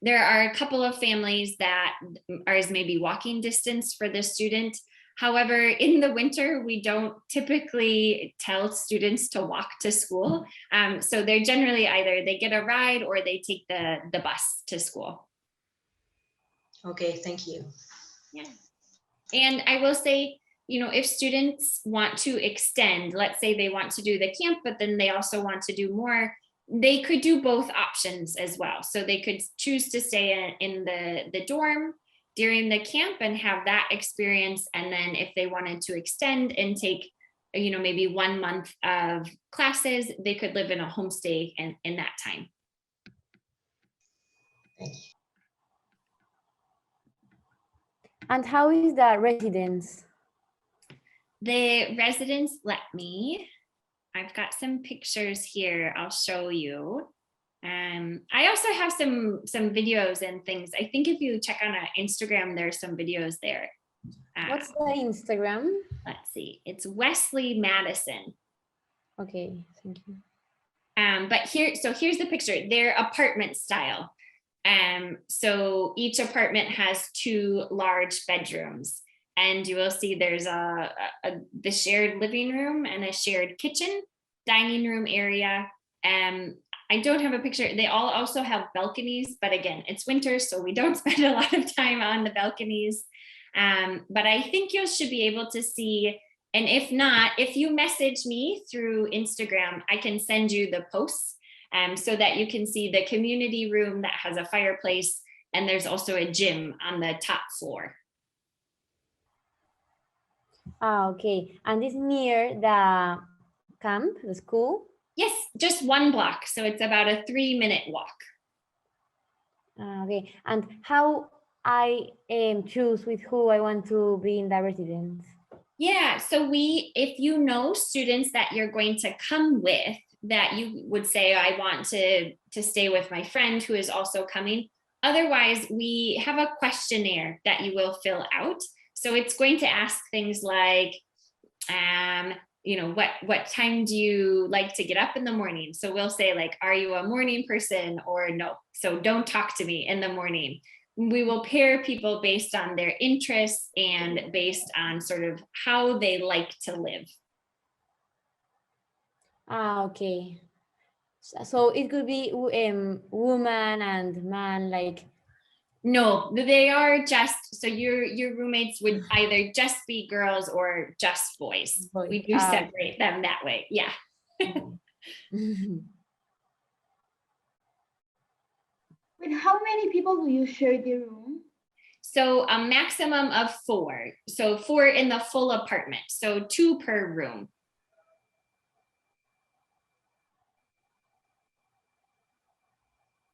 There are a couple of families that are maybe walking distance for the student. However, in the winter, we don't typically tell students to walk to school. So they're generally either they get a ride or they take the bus to school. Okay, thank you. Yeah. And I will say, if students want to extend, let's say they want to do the camp, but then they also want to do more, they could do both options as well. So they could choose to stay in the dorm during the camp and have that experience. And then if they wanted to extend and take, maybe 1 month of classes, they could live in a homestay in that time. Thank you. And how is the residence? The residents I've got some pictures here. I'll show you. I also have some videos and things. I think if you check on Instagram, there's some videos there. What's the Instagram? Let's see. It's Wesli Madison. Okay, thank you. But here's the picture. They're apartment style. So each apartment has 2 large bedrooms, and you will see there's the shared living room and a shared kitchen, dining room area. I don't have a picture. They all also have balconies, but again, it's winter, so we don't spend a lot of time on the balconies. But I think you should be able to see, and if not, if you message me through Instagram, I can send you the posts so that you can see the community room that has a fireplace, and there's also a gym on the top floor. Okay, and it's near the camp, the school? Yes, just 1 block, so it's about a 3-minute walk. Okay, and how I choose with who I want to be in the residence? Yeah, so if you know students that you're going to come with, that you would say, I want to stay with my friend who is also coming. Otherwise, we have a questionnaire that you will fill out. So it's going to ask things like, what time do you like to get up in the morning? So we'll say like, are you a morning person or no? So don't talk to me in the morning. We will pair people based on their interests and based on sort of how they like to live. Okay. So it could be woman and man, like. No, they are just, so your roommates would either just be girls or just boys. We do separate them that way. Yeah. With how many people do you share the room? So a maximum of 4. So 4 in the full apartment. So 2 per room.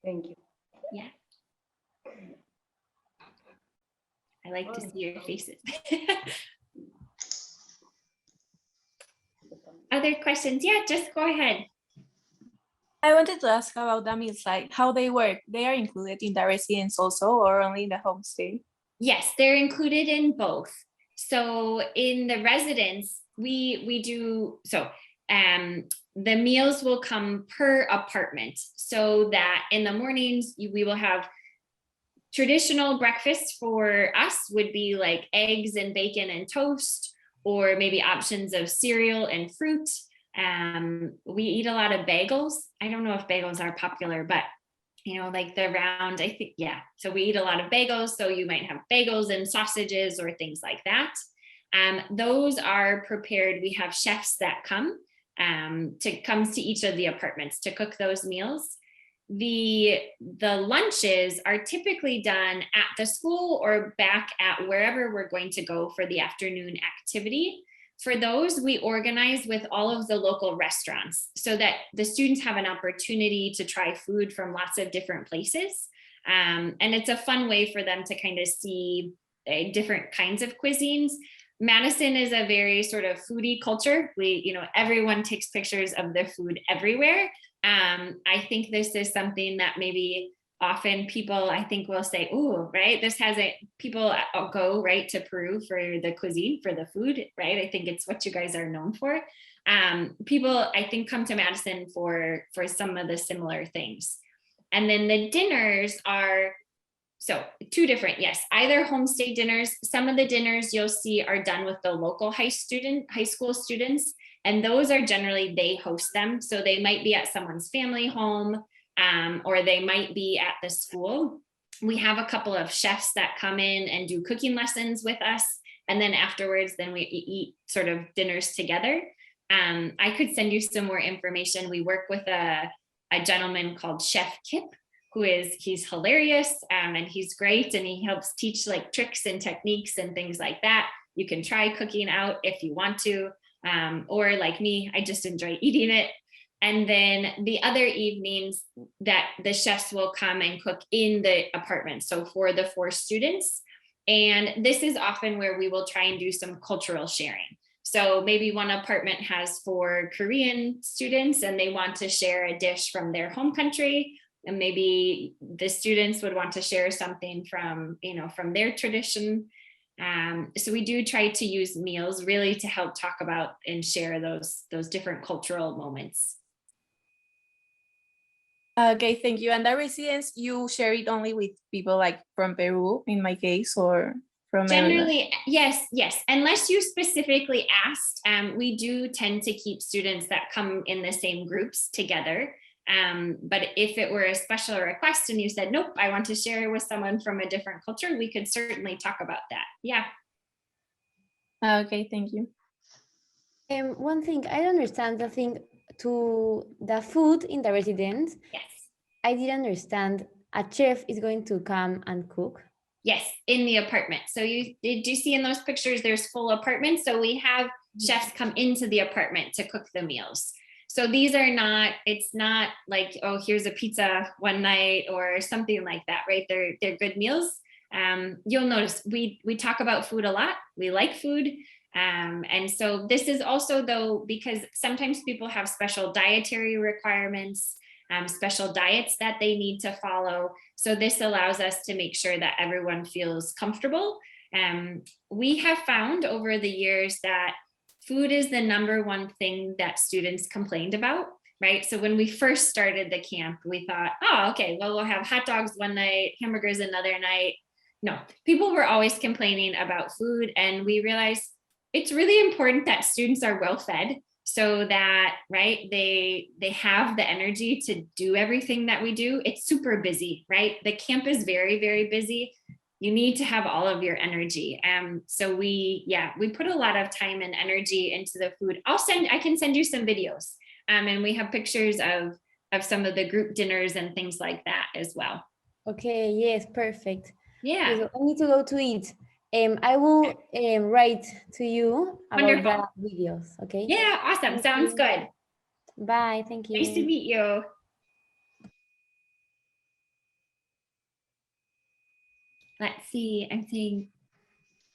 Thank you. Yeah. I like to see your faces. Other questions? Yeah, just go ahead. I wanted to ask about the meals, like how they work. They are included in the residence also, or only in the homestay? Yes, they're included in both. So in the residence, we do, so the meals will come per apartment, so that in the mornings we will have traditional breakfast. For us would be like eggs and bacon and toast, or maybe options of cereal and fruit. We eat a lot of bagels. I don't know if bagels are popular, but like the round, I think, yeah. So we eat a lot of bagels. So you might have bagels and sausages or things like that. Those are prepared. We have chefs that come to each of the apartments to cook those meals. The lunches are typically done at the school or back at wherever we're going to go for the afternoon activity. For those, we organize with all of the local restaurants so that the students have an opportunity to try food from lots of different places. And it's a fun way for them to kind of see different kinds of cuisines. Madison is a very sort of foodie culture. Everyone takes pictures of their food everywhere. I think this is something that maybe often people, I think, will say, "Ooh, right, people go right to Peru for the cuisine, for the food, right?" I think it's what you guys are known for. People, I think, come to Madison for some of the similar things. And then the dinners are, so 2 different, yes, either homestay dinners. Some of the dinners you'll see are done with the local high school students, and those are generally, they host them. So they might be at someone's family home, or they might be at the school. We have a couple of chefs that come in and do cooking lessons with us. And then afterwards, then we eat sort of dinners together. I could send you some more information. We work with a gentleman called Chef Kip, he's hilarious, and he's great. And he helps teach like tricks and techniques and things like that. You can try cooking out if you want to, or like me, I just enjoy eating it. And then the other evenings that the chefs will come and cook in the apartment. So for the 4 students, and this is often where we will try and do some cultural sharing. So maybe one apartment has 4 Korean students and they want to share a dish from their home country. And maybe the students would want to share something from, from their tradition. So we do try to use meals really to help talk about and share those different cultural moments. Okay, thank you. And the residence, you share it only with people like from Peru, in my case, or from Generally, yes. Unless you specifically asked, we do tend to keep students that come in the same groups together. But if it were a special request and you said, nope, I want to share with someone from a different culture, we could certainly talk about that. Yeah. Okay, thank you. One thing I don't understand, the thing to the food in the residence. Yes. I didn't understand. A chef is going to come and cook. Yes, in the apartment. So did you see in those pictures, there's full apartments. So we have chefs come into the apartment to cook the meals. So these are not, it's not like, oh, here's a pizza one night or something like that, right? They're good meals. You'll notice we talk about food a lot. We like food. And so this is also though, because sometimes people have special dietary requirements, special diets that they need to follow. So this allows us to make sure that everyone feels comfortable. We have found over the years that food is the #1 thing that students complained about, right? So when we first started the camp, we thought, oh, okay, well, we'll have hot dogs one night, hamburgers another night. No, people were always complaining about food. And we realized it's really important that students are well fed so that, right, they have the energy to do everything that we do. It's super busy, right? The camp is very, very busy. You need to have all of your energy. So we put a lot of time and energy into the food. I can send you some videos. And we have pictures of some of the group dinners and things like that as well. Okay, yes, perfect. Yeah. So I need to go to eat. I will write to you about Wonderful. the videos, okay? Yeah, awesome. Thank Sounds you. good. Bye, thank you. Nice to meet you. Let's see, I'm seeing,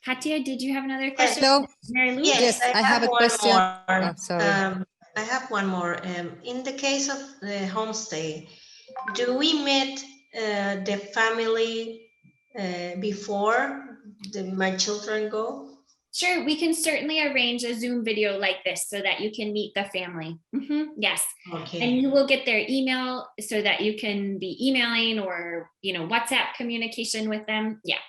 Katia, did you have another question? Hello. Mary Lou? Yes, I have a question. Oh, sorry. I have one more. In the case of the homestay, do we meet the family before my children go? Sure, we can certainly arrange a Zoom video like this so that you can meet the family. Yes. Okay. And you will get their email so that you can be emailing or, WhatsApp communication with them. Yeah.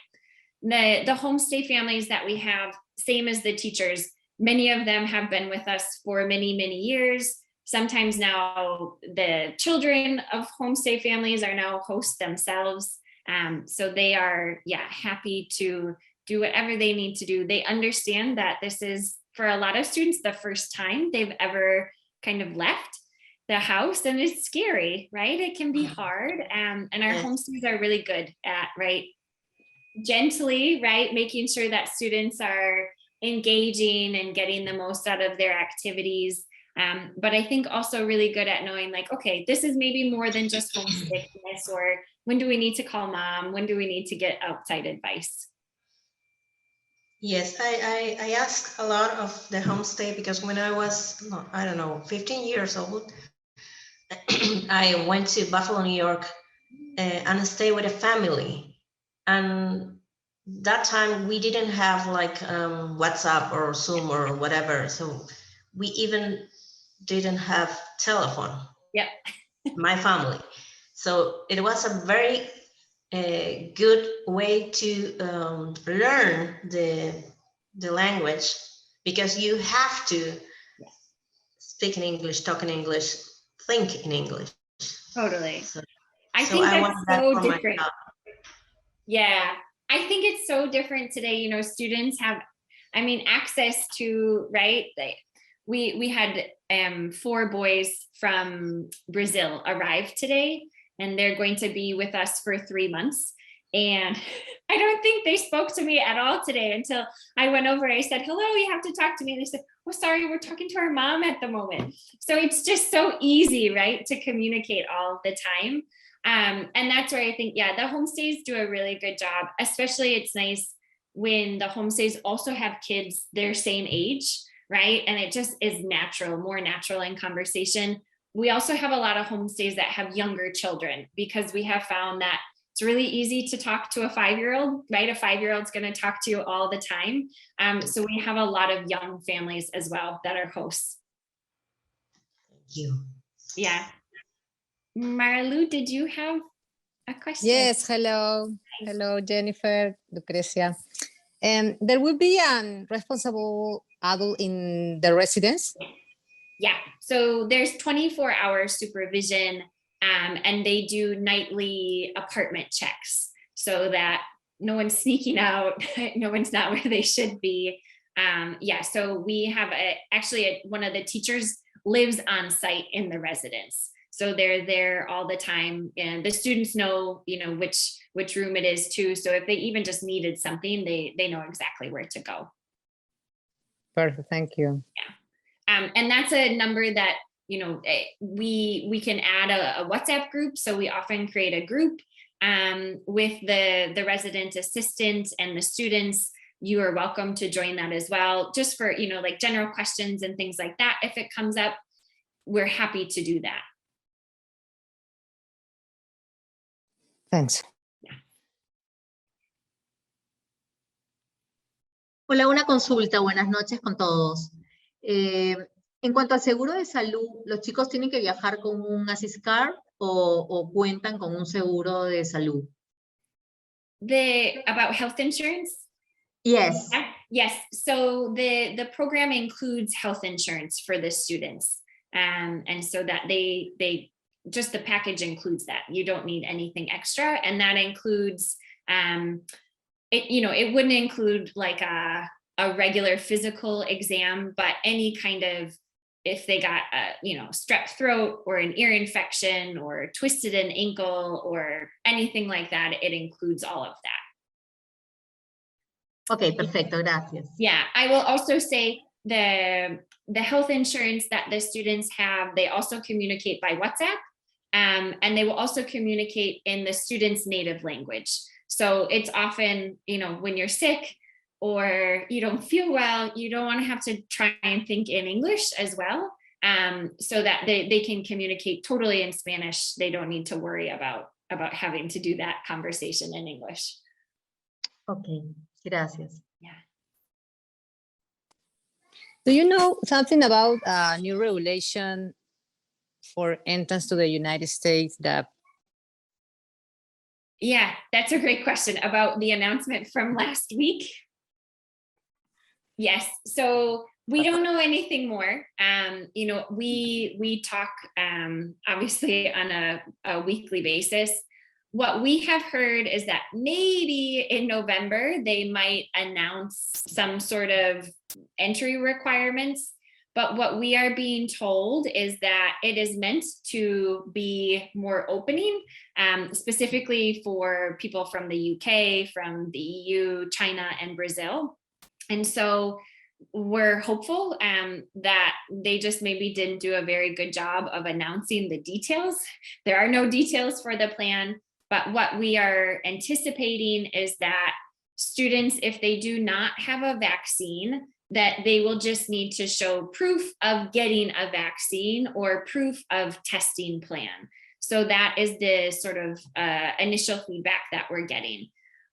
The homestay families that we have, same as the teachers, many of them have been with us for many, many years. Sometimes now the children of homestay families are now hosts themselves. So they are, happy to do whatever they need to do. They understand that this is, for a lot of students, the first time they've ever kind of left the house, and it's scary, right? It can be hard. And our homestays are really good at, right, gently, right, making sure that students are engaging and getting the most out of their activities. But I think also really good at knowing, like, okay, this is maybe more than just homesickness, or when do we need to call mom? When do we need to get outside advice? Yes, I asked a lot of the homestay because when I was, I don't know, 15 years old, I went to Buffalo, New York and stayed with a family. And that time we didn't have like WhatsApp or Zoom or whatever. So we even didn't have telephone. Yeah. My family. So it was a very good way to learn the language, because you have to speak in English, talk in English, think in English. Totally. So I think that's so for different. Yeah, I think it's so different today. Students have, access to, right? We had 4 boys from Brazil arrive today, and they're going to be with us for 3 months. And I don't think they spoke to me at all today until I went over. I said, hello, you have to talk to me. And they said, oh, sorry, we're talking to our mom at the moment. So it's just so easy, right, to communicate all the time. And that's where I think, the homestays do a really good job. Especially it's nice when the homestays also have kids their same age, right? And it just is natural, more natural in conversation. We also have a lot of homestays that have younger children, because we have found that it's really easy to talk to a 5-year-old, right? A 5-year-old's going to talk to you all the time. So we have a lot of young families as well that are hosts. Thank you. Yeah. Marilu, did you have a question? Yes, hello. Hello, Jennifer, Lucrecia. There will be a responsible adult in the residence? Yeah, so there's 24-hour supervision, and they do nightly apartment checks so that no one's sneaking out, no one's not where they should be. Yeah, so we have one of the teachers lives on site in the residence. So they're there all the time, and the students know, which room it is too. So if they even just needed something, they know exactly where to go. Perfect, thank you. Yeah. And that's a number that, we can add a WhatsApp group. So we often create a group with the resident assistant and the students. You are welcome to join that as well, just for, like general questions and things like that. If it comes up, we're happy to do that. Thanks. Hola, una consulta. Buenas noches con todos. En cuanto al seguro de salud, ¿los chicos tienen que viajar con un Assist Card o cuentan con un seguro de salud? About health insurance? Yes. Yes. So the program includes health insurance for the students. And so that they just the package includes that. You don't need anything extra. And that includes, it wouldn't include like a regular physical exam, but any kind of, if they got strep throat or an ear infection or twisted an ankle or anything like that, it includes all of that. Okay, perfecto, gracias. Yeah, I will also say the health insurance that the students have, they also communicate by WhatsApp, and they will also communicate in the student's native language. So it's often, when you're sick or you don't feel well, you don't want to have to try and think in English as well, so that they can communicate totally in Spanish. They don't need to worry about having to do that conversation in English. Okay, gracias. Yeah. Do you know something about a new regulation for entrance to the United States that? Yeah, that's a great question about the announcement from last week. Yes, so we don't know anything more. We talk obviously on a weekly basis. What we have heard is that maybe in November, they might announce some sort of entry requirements. But what we are being told is that it is meant to be more opening, specifically for people from the UK, from the EU, China, and Brazil. And so we're hopeful that they just maybe didn't do a very good job of announcing the details. There are no details for the plan, but what we are anticipating is that students, if they do not have a vaccine, that they will just need to show proof of getting a vaccine or proof of testing plan. So that is the sort of initial feedback that we're getting.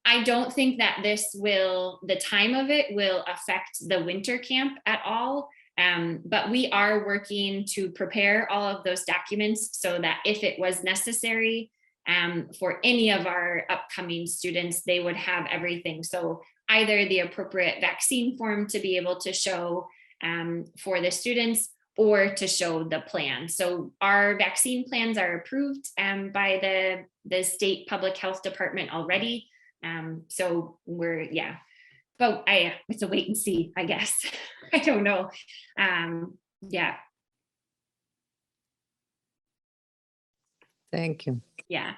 I don't think that the time of it will affect the winter camp at all, but we are working to prepare all of those documents so that if it was necessary for any of our upcoming students, they would have everything. So either the appropriate vaccine form to be able to show for the students or to show the plan. So our vaccine plans are approved by the state public health department already. So but it's a wait and see, I guess. I don't know. Yeah. Thank you. Yeah.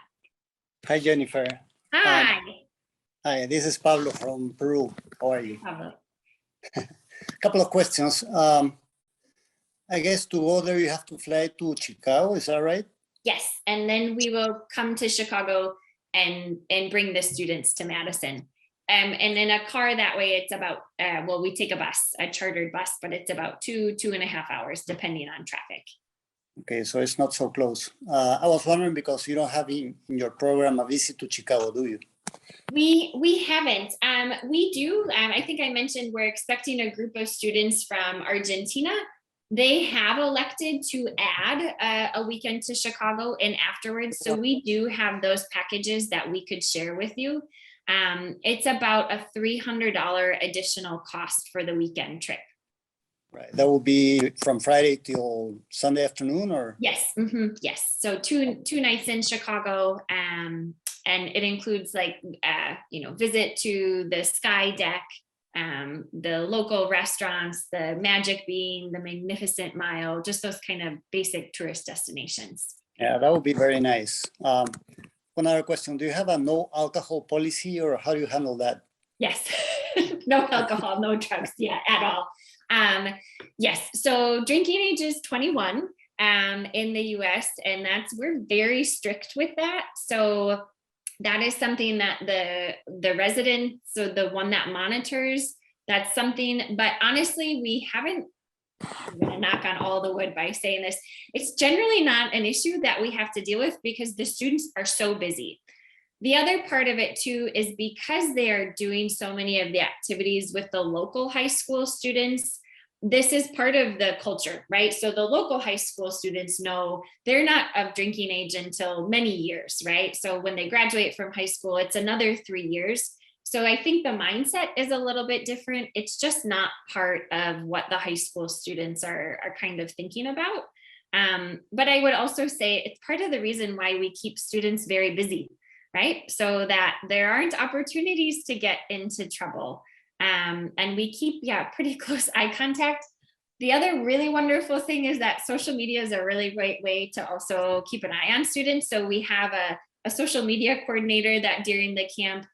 Hi, Jennifer. Hi. Hi, this is Pablo from Peru. How are you? Pablo. A couple of questions. I guess to go there, you have to fly to Chicago, is that right? Yes, and then we will come to Chicago and bring the students to Madison. And in a car that way, it's about, well, we take a bus, a chartered bus, but it's about 2.5 hours, depending on traffic. Okay, so it's not so close. I was wondering because you don't have in your program a visit to Chicago, do you? We haven't. We do. I think I mentioned we're expecting a group of students from Argentina. They have elected to add a weekend to Chicago and afterwards. So we do have those packages that we could share with you. It's about a $300 additional cost for the weekend trip. Right. That will be from Friday till Sunday afternoon, or? Yes. Yes. So two nights in Chicago, and it includes like visit to the Sky Deck, the local restaurants, the Magic Bean, the Magnificent Mile, just those kind of basic tourist destinations. Yeah, that would be very nice. One other question: do you have a no alcohol policy, or how do you handle that? Yes. No alcohol, no drugs, at all. Yes, so drinking age is 21 in the US, and we're very strict with that. So that is something that the resident, so the one that monitors, that's something, but honestly, we haven't, I'm gonna knock on all the wood by saying this, it's generally not an issue that we have to deal with because the students are so busy. The other part of it too is because they are doing so many of the activities with the local high school students, this is part of the culture, right? So the local high school students know they're not of drinking age until many years, right? So when they graduate from high school, it's another 3 years. So I think the mindset is a little bit different. It's just not part of what the high school students are kind of thinking about. But I would also say it's part of the reason why we keep students very busy, right? So that there aren't opportunities to get into trouble. And we keep, pretty close eye contact. The other really wonderful thing is that social media is a really great way to also keep an eye on students. So we have a social media coordinator that during the camp,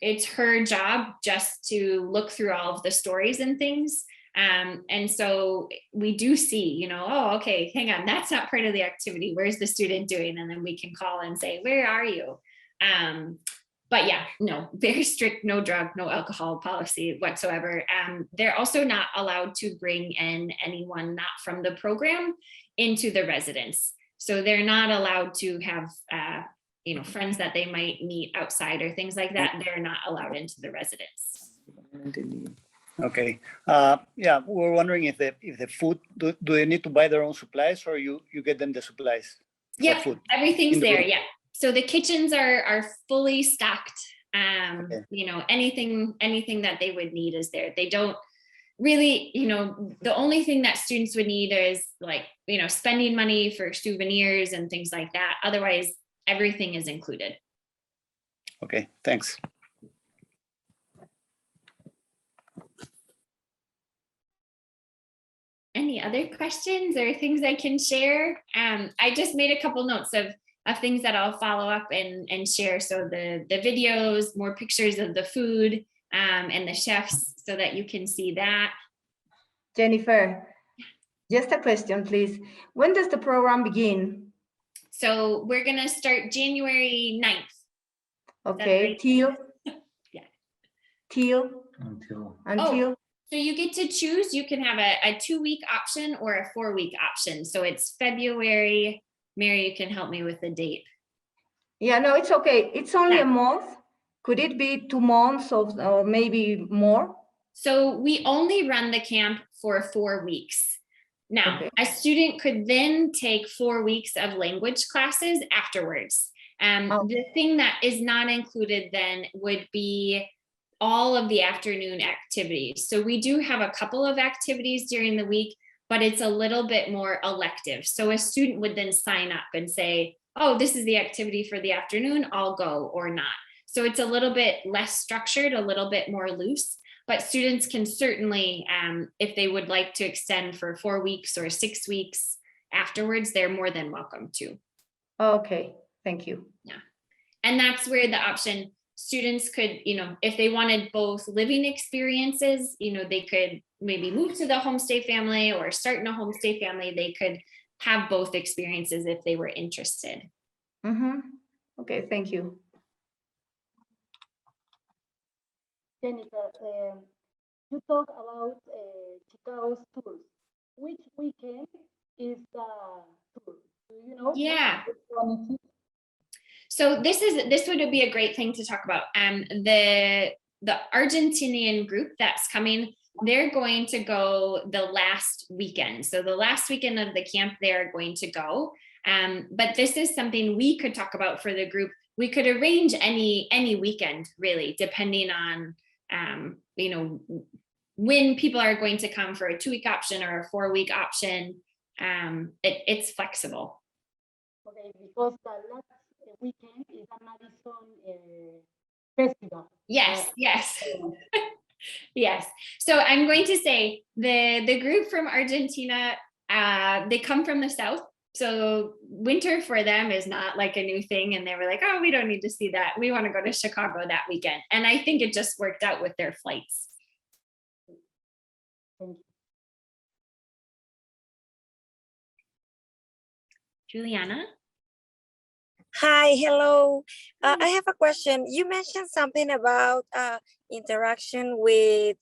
it's her job just to look through all of the stories and things. And so we do see, oh, okay, hang on, that's not part of the activity. Where's the student doing? And then we can call and say, where are you? But no, very strict, no drug, no alcohol policy whatsoever. They're also not allowed to bring in anyone not from the program into the residence. So they're not allowed to have, friends that they might meet outside or things like that. They're not allowed into the residence. Okay. We're wondering if the food, do they need to buy their own supplies, or you get them the supplies? Yeah, food everything's there. room? Yeah. So the kitchens are fully stocked. Anything that they would need is there. They don't really, the only thing that students would need is like, spending money for souvenirs and things like that. Otherwise, everything is included. Okay, thanks. Any other questions or things I can share? I just made a couple notes of things that I'll follow up and share. So the videos, more pictures of the food and the chefs so that you can see that. Jennifer, just a question, please. When does the program begin? So we're gonna start January 9th. Okay, right? till? Yeah. Until? So you get to choose, you can have a 2-week option or a 4-week option. So it's February. Mary, you can help me with the date. Yeah, no, it's okay. It's only a month. Could it be 2 months or maybe more? So we only run the camp for 4 weeks. Now, a student could then take 4 weeks of language classes afterwards. The thing that is not included then would be all of the afternoon activities. So we do have a couple of activities during the week, but it's a little bit more elective. So a student would then sign up and say, oh, this is the activity for the afternoon, I'll go or not. So it's a little bit less structured, a little bit more loose, but students can certainly, if they would like to extend for 4 weeks or 6 weeks afterwards, they're more than welcome to. Okay, thank you. Yeah. And that's where the option, students could, if they wanted both living experiences, they could maybe move to the homestay family or start in a homestay family. They could have both experiences if they were interested. Okay, thank you. Jennifer, you talk about Chicago's tours. Which weekend is the tour? Do you know? Yeah. So this would be a great thing to talk about. The Argentinian group that's coming, they're going to go the last weekend. So the last weekend of the camp, they're going to go. But this is something we could talk about for the group. We could arrange any weekend, really, depending on when people are going to come for a 2-week option or a 4-week option. It's flexible. Okay, because the last weekend is a Madison festival. Yes, yes. Yes. So I'm going to say the group from Argentina, they come from the South. So winter for them is not like a new thing. And they were like, oh, we don't need to see that. We want to go to Chicago that weekend. And I think it just worked out with their flights. Juliana? Hi, hello. I have a question. You mentioned something about interaction with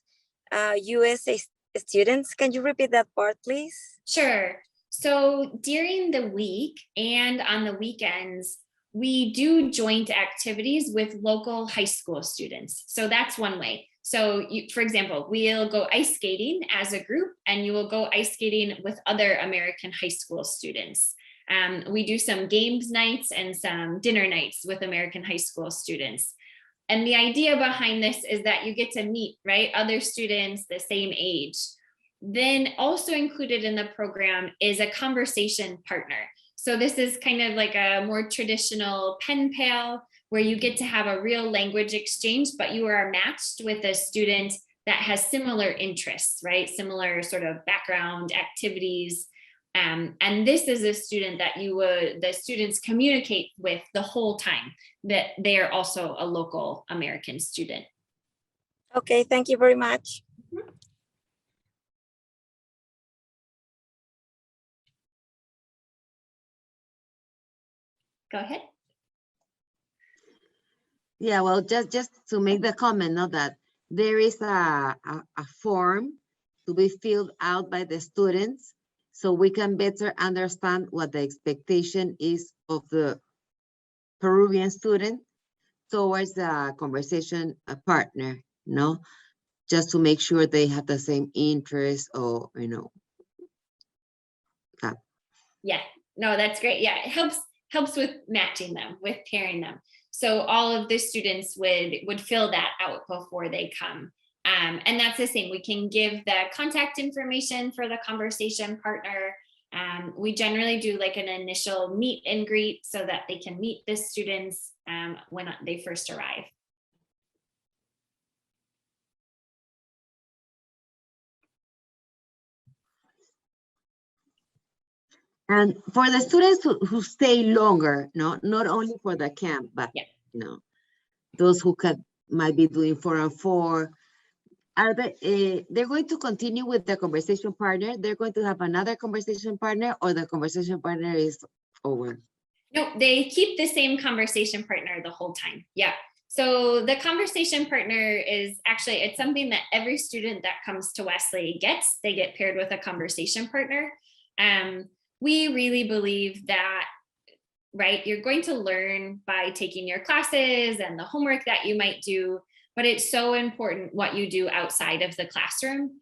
USA students. Can you repeat that part, please? Sure. So during the week and on the weekends, we do joint activities with local high school students. So that's one way. So for example, we'll go ice skating as a group, and you will go ice skating with other American high school students. We do some games nights and some dinner nights with American high school students. And the idea behind this is that you get to meet, right, other students the same age. Then also included in the program is a conversation partner. So this is kind of like a more traditional pen pal, where you get to have a real language exchange, but you are matched with a student that has similar interests, right? Similar sort of background activities. And this is a student that the students communicate with the whole time, that they are also a local American student. Okay, thank you very much. Go ahead. Yeah, well, just to make the comment, that there is a form to be filled out by the students, so we can better understand what the expectation is of the Peruvian student towards the conversation partner, just to make sure they have the same interest, or that. Yeah, no, that's great. Yeah, it helps with matching them, with pairing them. So all of the students would fill that out before they come. And that's the same. We can give the contact information for the conversation partner. We generally do like an initial meet and greet so that they can meet the students when they first arrive. And for the students who stay longer, not only for the camp, but those who might be doing 4 and 4, are they're going to continue with the conversation partner? They're going to have another conversation partner, or the conversation partner is over? No, they keep the same conversation partner the whole time. Yeah. So the conversation partner is actually, it's something that every student that comes to Wesli gets. They get paired with a conversation partner. We really believe that, right, you're going to learn by taking your classes and the homework that you might do, but it's so important what you do outside of the classroom,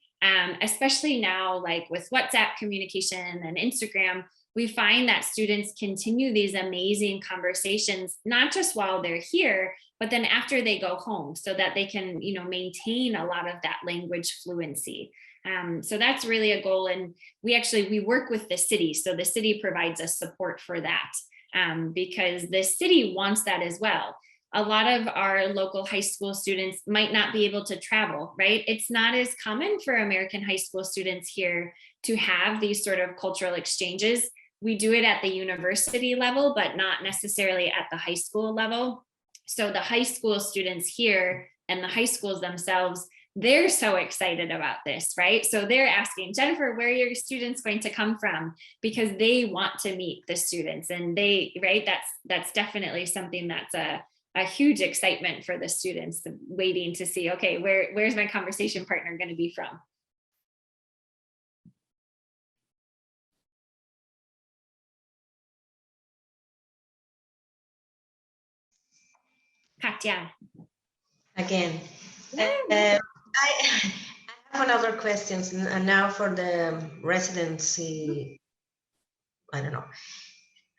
especially now, like with WhatsApp communication and Instagram. We find that students continue these amazing conversations, not just while they're here, but then after they go home, so that they can, maintain a lot of that language fluency. So that's really a goal. And we work with the city. So the city provides us support for that, because the city wants that as well. A lot of our local high school students might not be able to travel, right? It's not as common for American high school students here to have these sort of cultural exchanges. We do it at the university level, but not necessarily at the high school level. So the high school students here and the high schools themselves, they're so excited about this, right? So they're asking, Jennifer, where are your students going to come from? Because they want to meet the students, and right? That's definitely something that's a a huge excitement for the students, waiting to see, okay, where's my conversation partner going to be from? Katya. Again, I have another question, and now for the residency, I don't know.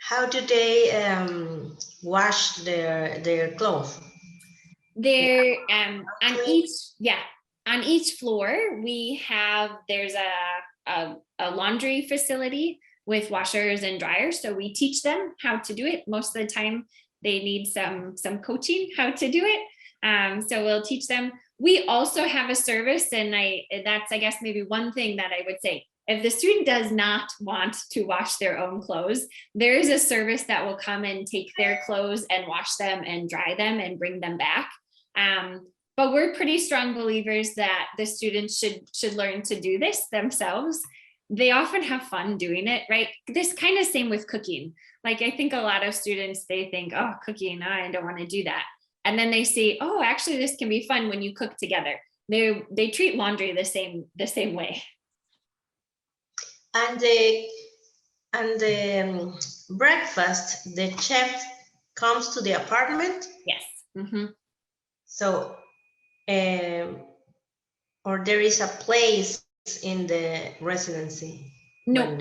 How do they wash their clothes? There, on each floor, there's a laundry facility with washers and dryers. So we teach them how to do it. Most of the time they need some coaching how to do it. So we'll teach them. We also have a service, and that's, I guess, maybe one thing that I would say. If the student does not want to wash their own clothes, there is a service that will come and take their clothes and wash them and dry them and bring them back. But we're pretty strong believers that the students should learn to do this themselves. They often have fun doing it, right? This kind of same with cooking. Like, I think a lot of students, they think, oh, cooking, I don't want to do that. And then they see, oh, actually, this can be fun when you cook together. They treat laundry the same way. And the breakfast, the chef comes to the apartment? Yes. Mm-hmm. So, or there is a place in the residency? No,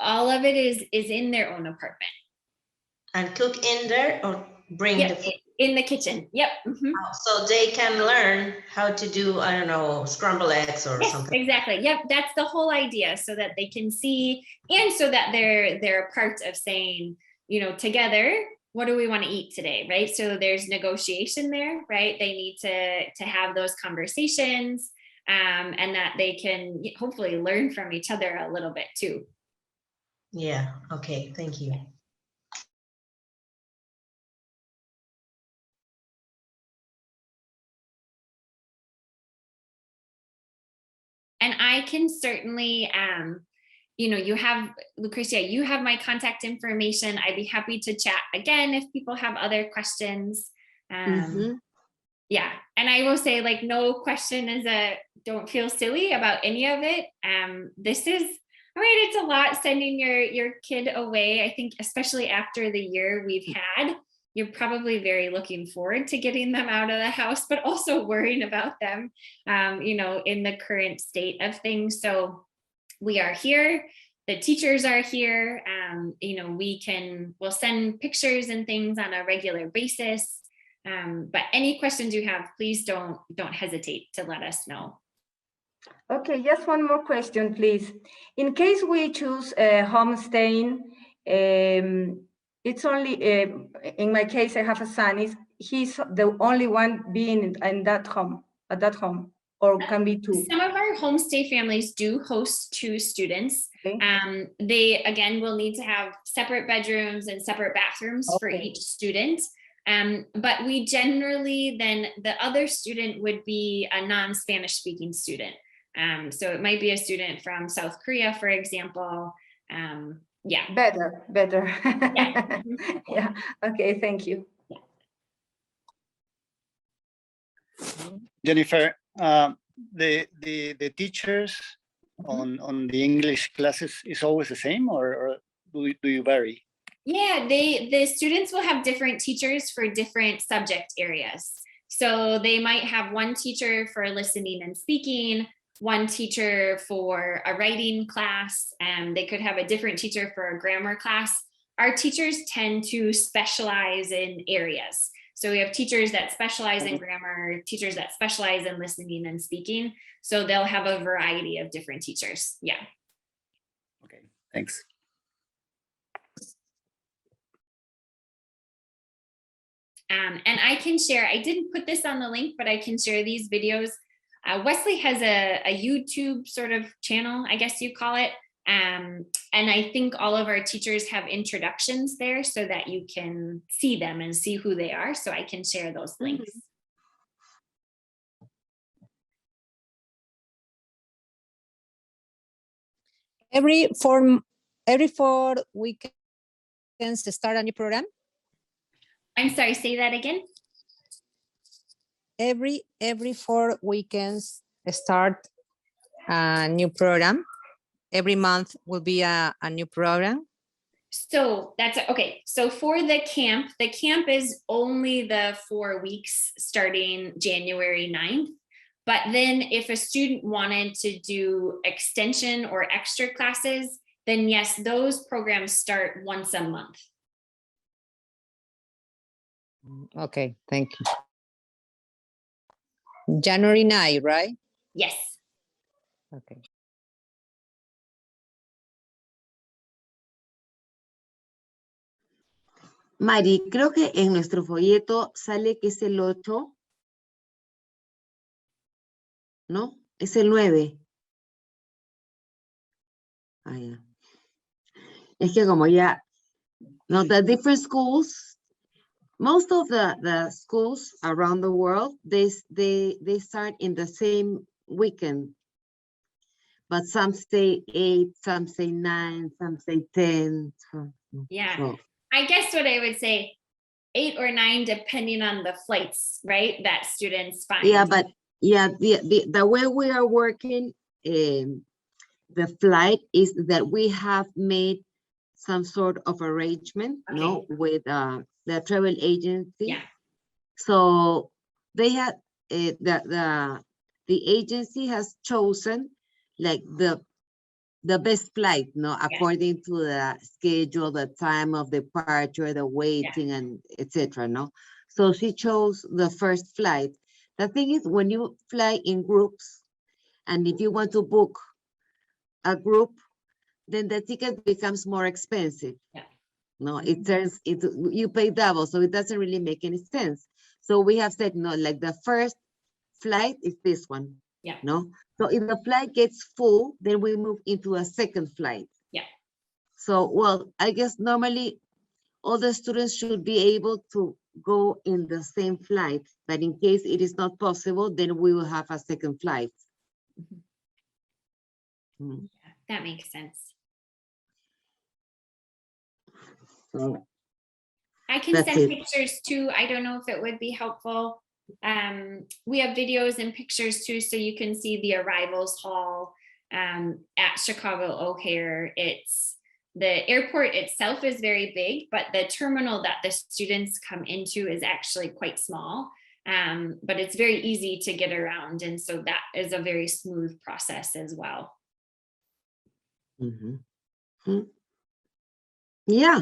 all of it is in their own apartment. And cook in there, or bring the food? In the kitchen. Yep. Mm-hmm. So they can learn how to do, I don't know, scrambled eggs or something. Exactly. Yep. That's the whole idea, so that they can see, and so that they're a part of saying, together, what do we want to eat today, right? So there's negotiation there, right? They need to have those conversations, and that they can hopefully learn from each other a little bit too. Yeah. Okay. Thank you. And I can certainly, you have, Lucrecia, you have my contact information. I'd be happy to chat again if people have other questions. Yeah. And I will say, like, no question don't feel silly about any of it. This is, it's a lot sending your kid away. I think, especially after the year we've had, you're probably very looking forward to getting them out of the house, but also worrying about them, in the current state of things. So we are here. The teachers are here. We'll send pictures and things on a regular basis. But any questions you have, please don't hesitate to let us know. Okay, just one more question, please. In case we choose homestaying, it's only, in my case, I have a son, he's the only one being in that home, at that home, or can be two? Some of our homestay families do host 2 students. Okay. They, again, will need to have separate bedrooms and separate bathrooms for each student. But we generally, then the other student would be a non-Spanish speaking student. So it might be a student from South Korea, for example. Yeah. Better. Yeah. Yeah. Okay, thank you. Jennifer, the teachers on the English classes is always the same, or do you vary? Yeah, the students will have different teachers for different subject areas. So they might have one teacher for listening and speaking, one teacher for a writing class, and they could have a different teacher for a grammar class. Our teachers tend to specialize in areas. So we have teachers that specialize in grammar, teachers that specialize in listening and speaking. So they'll have a variety of different teachers. Yeah. Okay, thanks. And I can share, I didn't put this on the link, but I can share these videos. Wesli has a YouTube sort of channel, I guess you call it. And I think all of our teachers have introductions there so that you can see them and see who they are. So I can share those links. Every 4 weekends to start a new program? I'm sorry, say that again. every 4 weekends start a new program. Every month will be a new program. So that's okay. So for the camp is only the 4 weeks starting January 9th. But then if a student wanted to do extension or extra classes, then yes, those programs start once a month. Okay, thank you. January 9, right? Yes. Okay. Mari, creo que en nuestro folleto sale que es el 8. ¿No? Es el 9. Ah, ya. Es que como ya, no, the different schools, most of the schools around the world, they start in the same weekend. But some say 8, some say 9, some say 10. Yeah. So, I guess what I would say, 8 or 9, depending on the flights, right? That students find. yeah, but yeah, the way we are working, the flight is that we have made some sort of arrangement, Okay. no, with the travel agency. Yeah. So they had the agency has chosen like the best flight, no, according to the schedule, the time of departure, the waiting, and etc. No, so she chose the first flight. The thing is, when you fly in groups, and if you want to book a group, then the ticket becomes more expensive. Yeah. No, it turns into, you pay double, so it doesn't really make any sense. So we have said, no, like the first flight is this one. Yeah. No, so if the flight gets full, then we move into a second flight. Yeah. So, well, I guess normally all the students should be able to go in the same flight, but in case it is not possible, then we will have a second flight. Mm. That makes sense. So I can that's send it. pictures too. I don't know if it would be helpful. We have videos and pictures too, so you can see the arrivals hall at Chicago O'Hare. The airport itself is very big, but the terminal that the students come into is actually quite small. But it's very easy to get around, and so that is a very smooth process as well. Mm-hmm. Yeah,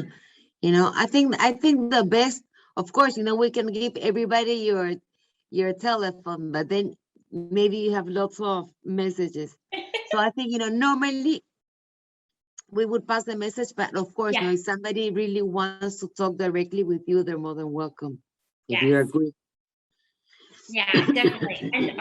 I think the best, of course, we can give everybody your telephone, but then maybe you have lots of messages. So I think, normally we would pass the message, but of course, if somebody really wants to talk directly with you, they're more than welcome. If you agree. Yeah, definitely. And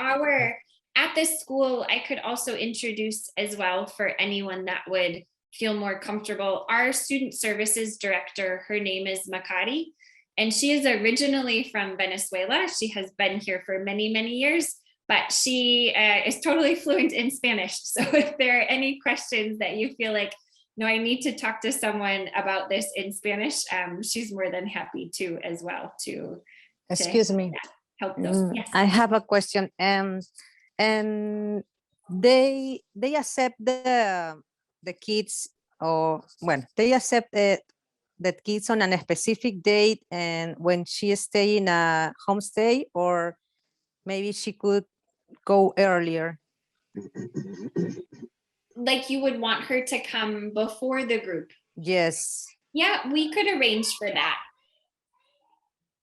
at this school, I could also introduce as well for anyone that would feel more comfortable. Our student services director, her name is Makari, and she is originally from Venezuela. She has been here for many, many years, but she is totally fluent in Spanish. So if there are any questions that you feel like, no, I need to talk to someone about this in Spanish, she's more than happy to as well to Excuse me. Help those. Yes. I have a question. And they accept the kids, or they accept the kids on a specific date, and when she stay in a homestay, or maybe she could go earlier. Like you would want her to come before the group? Yes. Yeah, we could arrange for that.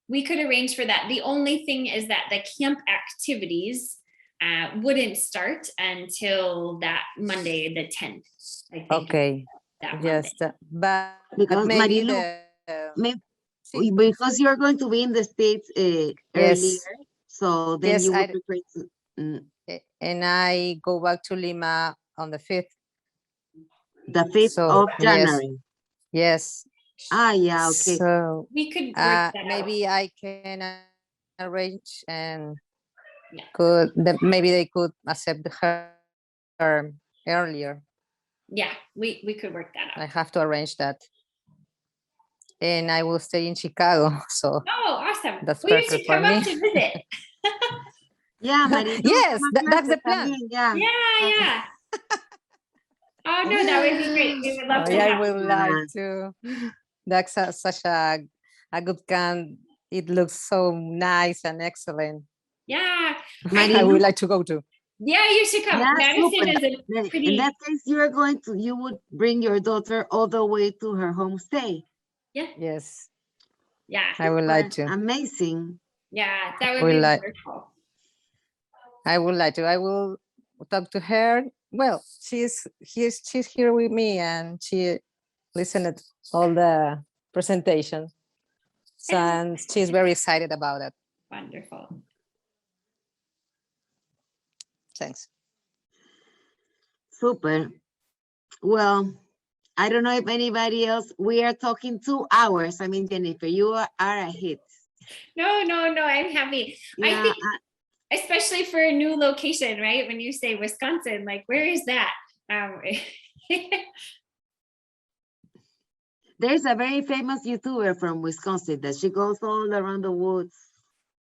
The only thing is that the camp activities wouldn't start until that Monday, the 10th. I think. Okay. Yes, but because maybe because you're going to be in the States earlier, so then you would prefer to. And I go back to Lima on the 5th. The 5th of January. Yes. Ah, yeah, okay. So we could work that maybe out. I can arrange, and maybe they could accept her earlier. Yeah, we could work that out. I have to arrange that. And I will stay in Chicago, so awesome. that's well, perfect you should come for me. up to visit. Yeah, Marilu, Yes, toma that's the clase plan. también, yeah. Yeah. Oh no, that would be great. We would love Oh, to yeah, I have would you. like to. That's such a good camp. It looks so nice and excellent. Yeah. I would like to go to. Yeah, you should come. Yeah, Madison super. is a In pretty. that case, you would bring your daughter all the way to her homestay. Yeah. Yes. Yeah. I would like to. Amazing. Yeah, that would Would be like- wonderful. I would like to. I will talk to her. Well, she's here with me and she listened to all the presentation. So and she's very excited about it. Wonderful. Thanks. Super. Well, I don't know if anybody else, we are talking 2 hours. I mean, Jennifer, you are a hit. No, I'm happy. Yeah, I think especially for a new location, right? When you say Wisconsin, like where is that? There's a very famous YouTuber from Wisconsin that she goes all around the woods.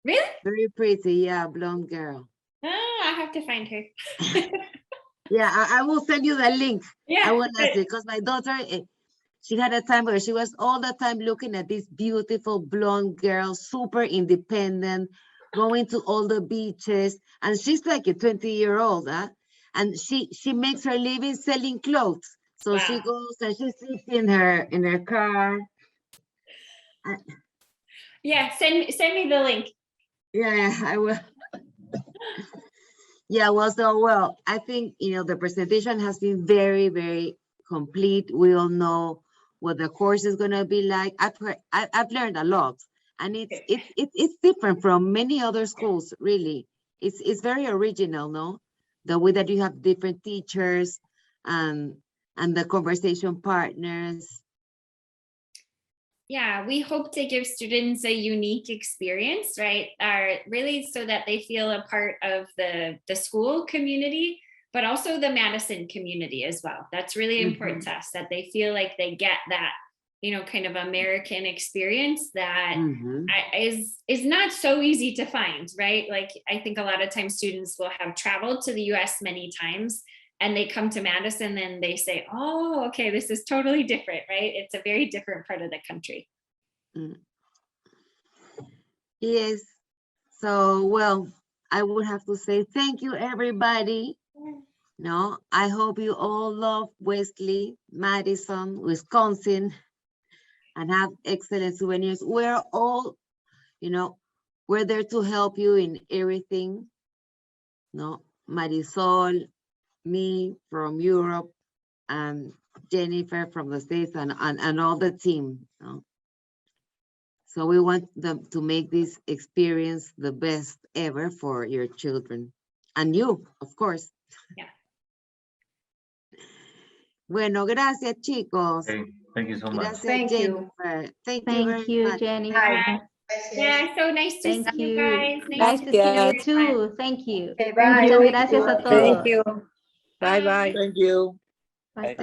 Really? Very pretty, yeah, blonde girl. Oh, I have to find her. Yeah, I will send you the link. Yeah, I will ask you because my daughter, she had a time where she was all the time looking at this beautiful blonde girl, super independent, going to all the beaches, and she's like a 20-year-old, huh? And she makes her living selling clothes. So Wow. she goes and she sits in her car. Yeah, send me the link. Yeah, I will. Yeah, well, I think, the presentation has been very, very complete. We all know what the course is going to be like. I've learned a lot, and it's different from many other schools, really. It's very original, no? The way that you have different teachers and the conversation partners. Yeah, we hope to give students a unique experience, right? Really so that they feel a part of the school community, but also the Madison community as well. That's really important to us, that they feel like they get that, kind of American experience that is not so easy to find, right? Like, I think a lot of times students will have traveled to the US many times, and they come to Madison and they say, oh, okay, this is totally different, right? It's a very different part of the country. Yes. So, well, I would have to say thank you, everybody. No, I hope you all love Wesli, Madison, Wisconsin, and have excellent souvenirs. We're all, we're there to help you in everything. No, Marisol, me from Europe, and Jennifer from the States, and all the team. So we want them to make this experience the best ever for your children and you, of course. Yeah. Bueno, gracias, chicos. Okay, thank you so much. Gracias, Thank you. Jennifer. Thank you very much. Jennifer. Yeah, so nice to Thank see you you. guys. Nice to see you Gracias. too. Thank you. Okay, bye. Muchas gracias a todos. Thank you. Bye bye. Thank you. Bye. Thank